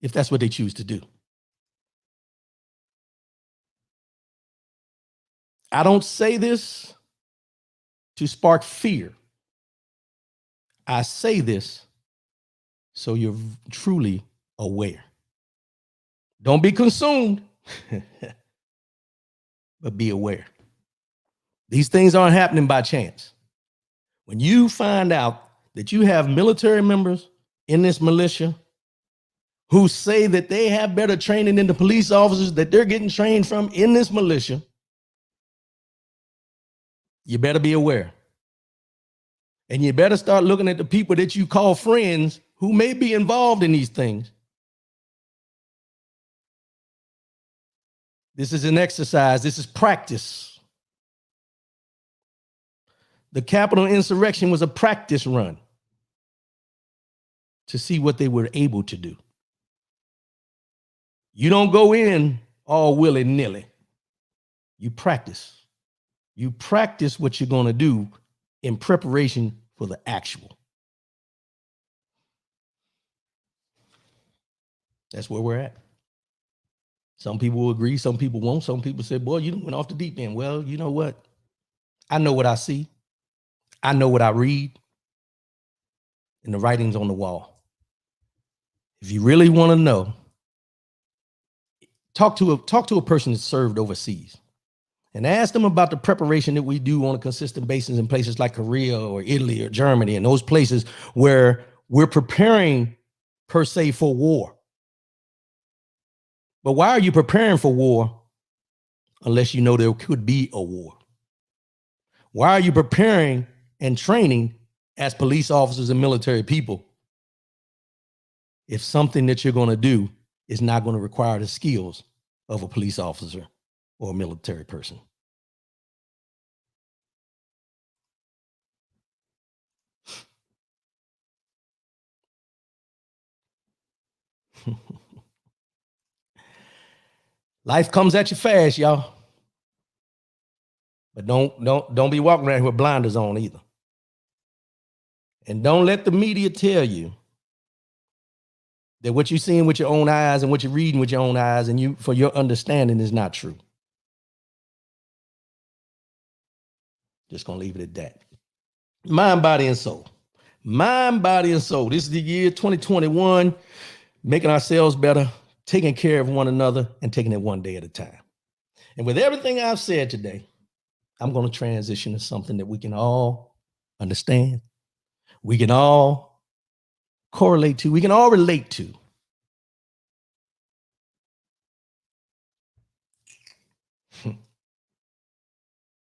if that's what they choose to do. I don't say this to spark fear. I say this so you're truly aware. Don't be consumed, but be aware. These things aren't happening by chance. When you find out that you have military members in this militia who say that they have better training than the police officers that they're getting trained from in this militia, you better be aware. And you better start looking at the people that you call friends who may be involved in these things. This is an exercise. This is practice. The Capitol insurrection was a practice run to see what they were able to do. You don't go in all willy-nilly. You practice. You practice what you're going to do in preparation for the actual. That's where we're at. Some people will agree, some people won't. Some people say, boy, you went off the deep end. Well, you know what? I know what I see. I know what I read. And the writing's on the wall. If you really want to know, talk to a person that served overseas and ask them about the preparation that we do on a consistent basis in places like Korea or Italy or Germany and those places where we're preparing per se for war. But why are you preparing for war unless you know there could be a war? Why are you preparing and training as police officers and military people if something that you're going to do is not going to require the skills of a police officer or a military person? Life comes at you fast, y'all. But don't be walking around here with blinders on either. And don't let the media tell you that what you're seeing with your own eyes and what you're reading with your own eyes and you for your understanding is not true. Just gonna leave it at that. Mind, body, and soul. Mind, body, and soul. This is the year 2021, making ourselves better, taking care of one another, and taking it one day at a time. And with everything I've said today, I'm going to transition to something that we can all understand, we can all correlate to, we can all relate to.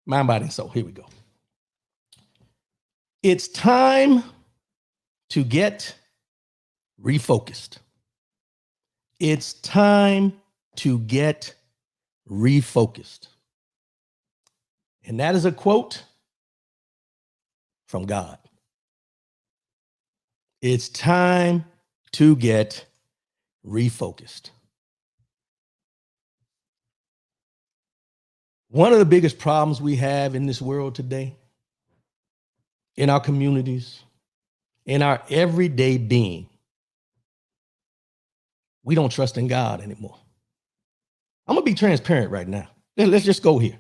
Mind, body, and soul. Here we go. It's time to get refocused. It's time to get refocused. And that is a quote from God. It's time to get refocused. One of the biggest problems we have in this world today, in our communities, in our everyday being, we don't trust in God anymore. I'm going to be transparent right now. Let's just go here.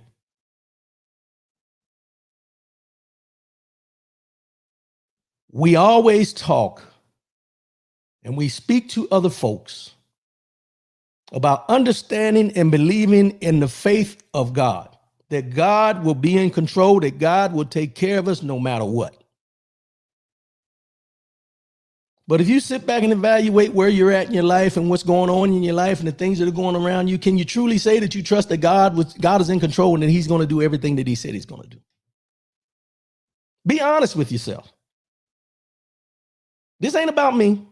We always talk and we speak to other folks about understanding and believing in the faith of God, that God will be in control, that God will take care of us no matter what. But if you sit back and evaluate where you're at in your life and what's going on in your life and the things that are going around you, can you truly say that you trust that God is in control and that he's going to do everything that he said he's going to do? Be honest with yourself. This ain't about me.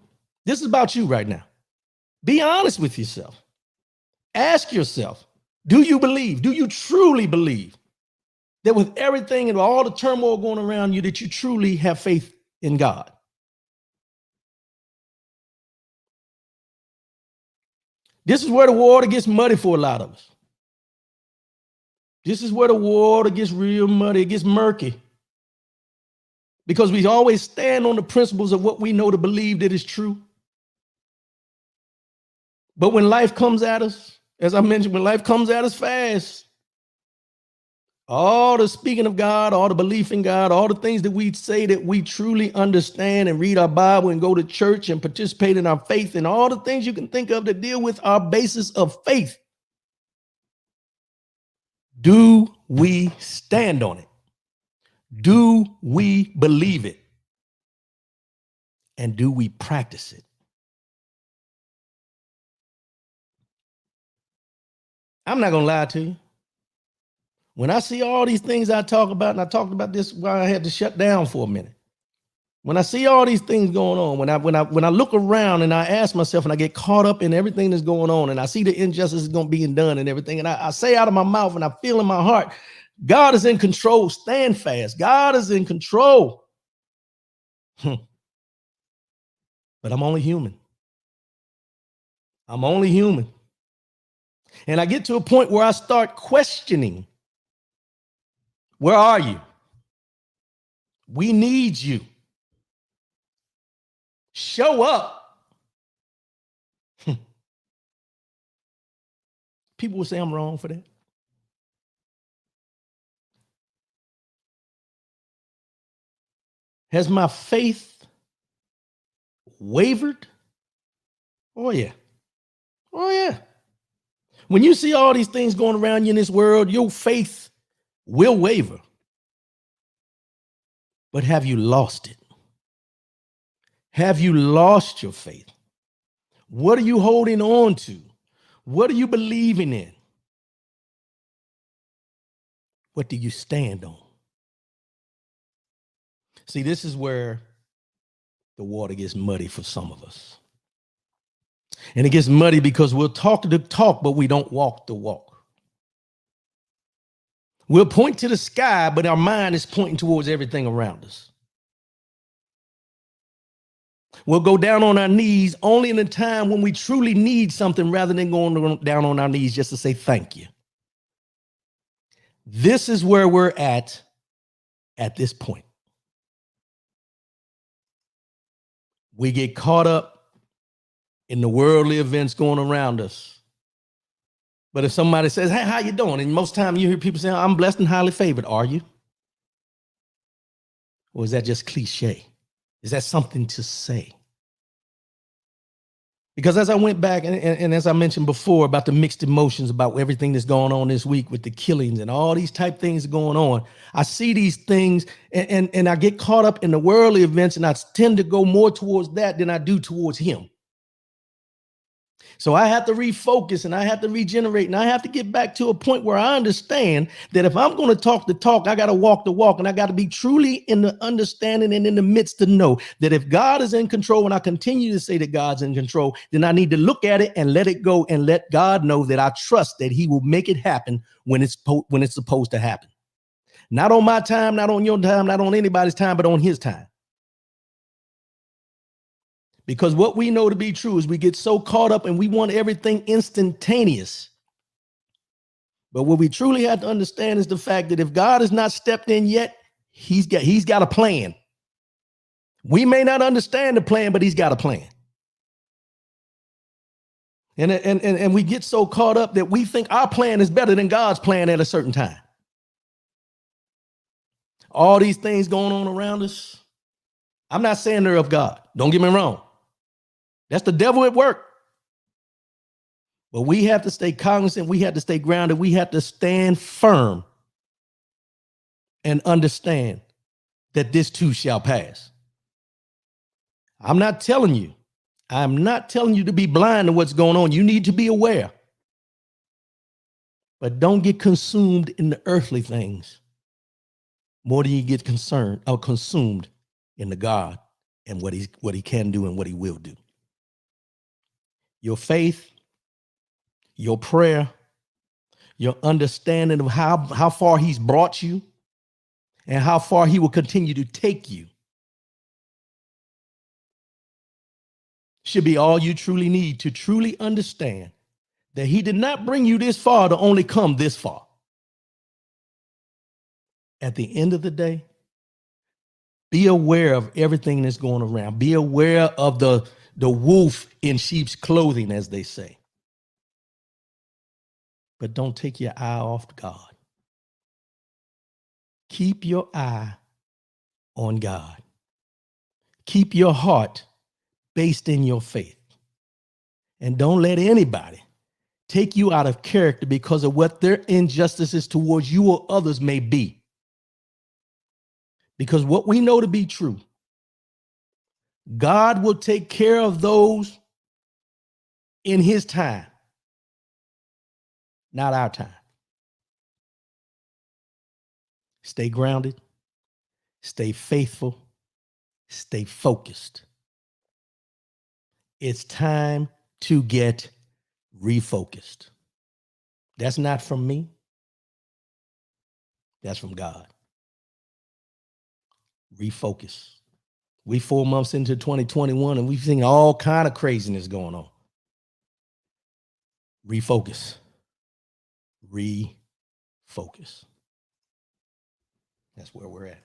This is about you right now. Be honest with yourself. Ask yourself, do you believe? Do you truly believe that with everything and all the turmoil going around you, that you truly have faith in God? This is where the water gets muddy for a lot of us. This is where the water gets real muddy. It gets murky. Because we always stand on the principles of what we know to believe that is true. But when life comes at us, as I mentioned, when life comes at us fast, all the speaking of God, all the belief in God, all the things that we say that we truly understand and read our Bible and go to church and participate in our faith and all the things you can think of that deal with our basis of faith. Do we stand on it? Do we believe it? And do we practice it? I'm not going to lie to you. When I see all these things I talk about, and I talked about this while I had to shut down for a minute. When I see all these things going on, when I look around and I ask myself and I get caught up in everything that's going on and I see the injustice is being done and everything, and I say out of my mouth and I feel in my heart, God is in control. Stand fast. God is in control. But I'm only human. I'm only human. And I get to a point where I start questioning, where are you? We need you. Show up. People will say I'm wrong for that. Has my faith wavered? Oh, yeah. Oh, yeah. When you see all these things going around you in this world, your faith will waver. But have you lost it? Have you lost your faith? What are you holding on to? What are you believing in? What do you stand on? See, this is where the water gets muddy for some of us. And it gets muddy because we'll talk the talk, but we don't walk the walk. We'll point to the sky, but our mind is pointing towards everything around us. We'll go down on our knees only in a time when we truly need something rather than going down on our knees just to say thank you. This is where we're at this point. We get caught up in the worldly events going around us. But if somebody says, hey, how you doing? And most time you hear people say, I'm blessed and highly favored. Are you? Or is that just cliche? Is that something to say? Because as I went back and as I mentioned before about the mixed emotions about everything that's going on this week with the killings and all these type things going on, I see these things and I get caught up in the worldly events and I tend to go more towards that than I do towards him. So I have to refocus and I have to regenerate and I have to get back to a point where I understand that if I'm going to talk the talk, I got to walk the walk, and I got to be truly in the understanding and in the midst to know that if God is in control and I continue to say that God's in control, then I need to look at it and let it go and let God know that I trust that he will make it happen when it's supposed to happen. Not on my time, not on your time, not on anybody's time, but on his time. Because what we know to be true is we get so caught up and we want everything instantaneous. But what we truly have to understand is the fact that if God has not stepped in yet, he's got a plan. We may not understand the plan, but he's got a plan. And we get so caught up that we think our plan is better than God's plan at a certain time. All these things going on around us, I'm not saying they're of God. Don't get me wrong. That's the devil at work. But we have to stay cognizant. We have to stay grounded. We have to stand firm and understand that this too shall pass. I'm not telling you to be blind to what's going on. You need to be aware. But don't get consumed in the earthly things more than you get consumed in the God and what he can do and what he will do. Your faith, your prayer, your understanding of how far he's brought you and how far he will continue to take you should be all you truly need to truly understand that he did not bring you this far to only come this far. At the end of the day, be aware of everything that's going around. Be aware of the wolf in sheep's clothing, as they say. But don't take your eye off God. Keep your eye on God. Keep your heart based in your faith. And don't let anybody take you out of character because of what their injustices towards you or others may be. Because what we know to be true, God will take care of those in his time, not our time. Stay grounded, stay faithful, stay focused. It's time to get refocused. That's not from me. That's from God. Refocus. We 4 months into 2021 and we've seen all kind of craziness going on. Refocus. Refocus. That's where we're at.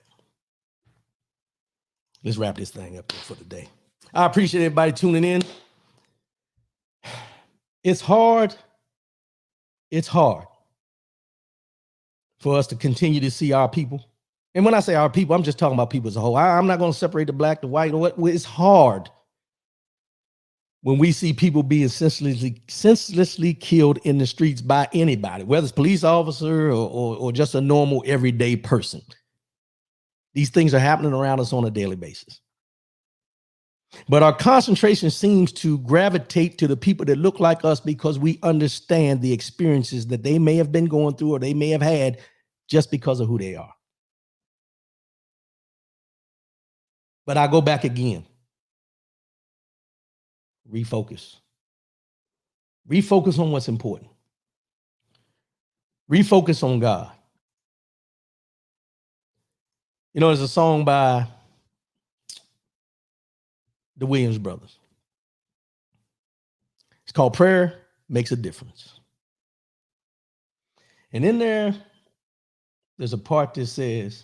Let's wrap this thing up for the day. I appreciate everybody tuning in. It's hard. It's hard for us to continue to see our people. And when I say our people, I'm just talking about people as a whole. I'm not going to separate the black, the white, or what. It's hard when we see people being senselessly killed in the streets by anybody, whether it's a police officer or just a normal everyday person. These things are happening around us on a daily basis. But our concentration seems to gravitate to the people that look like us because we understand the experiences that they may have been going through or they may have had just because of who they are. But I go back again. Refocus. Refocus on what's important. Refocus on God. You know, there's a song by the Williams brothers. It's called Prayer Makes a Difference. And in there's a part that says,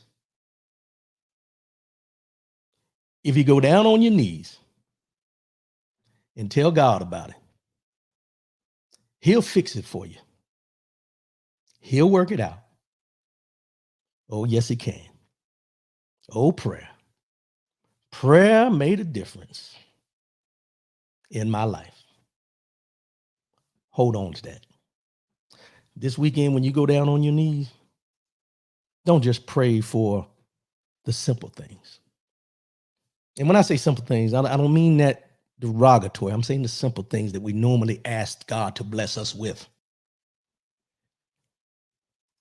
if you go down on your knees and tell God about it, he'll fix it for you. He'll work it out. Oh, yes, he can. Oh, prayer. Prayer made a difference in my life. Hold on to that. This weekend, when you go down on your knees, don't just pray for the simple things. And when I say simple things, I don't mean that derogatory. I'm saying the simple things that we normally ask God to bless us with.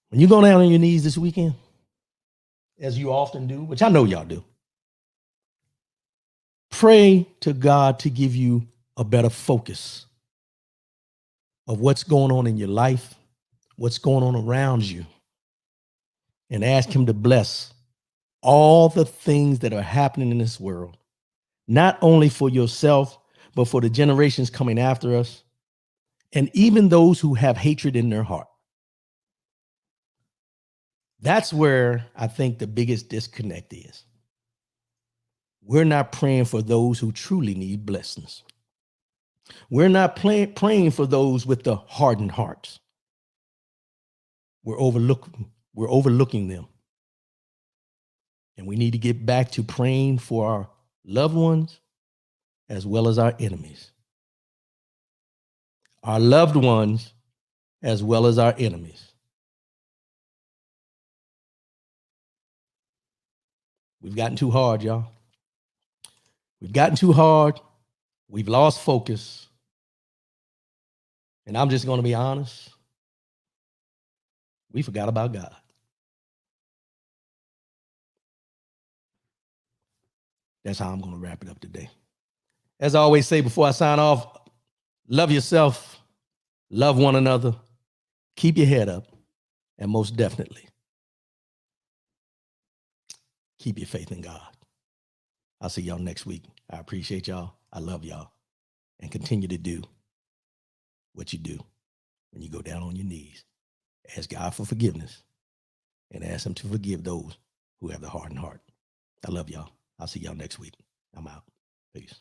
When you go down on your knees this weekend, as you often do, which I know y'all do, pray to God to give you a better focus of what's going on in your life, what's going on around you, and ask him to bless all the things that are happening in this world, not only for yourself, but for the generations coming after us, and even those who have hatred in their heart. That's where I think the biggest disconnect is. We're not praying for those who truly need blessings. We're not praying for those with the hardened hearts. We're overlooking them. And we need to get back to praying for our loved ones as well as our enemies. Our loved ones as well as our enemies. We've gotten too hard, y'all. We've gotten too hard. We've lost focus. And I'm just going to be honest. We forgot about God. That's how I'm going to wrap it up today. As I always say before I sign off, love yourself, love one another, keep your head up, and most definitely, keep your faith in God. I'll see y'all next week. I appreciate y'all. I love y'all. And continue to do what you do when you go down on your knees. Ask God for forgiveness and ask him to forgive those who have the hardened heart. I love y'all. I'll see y'all next week. I'm out. Peace.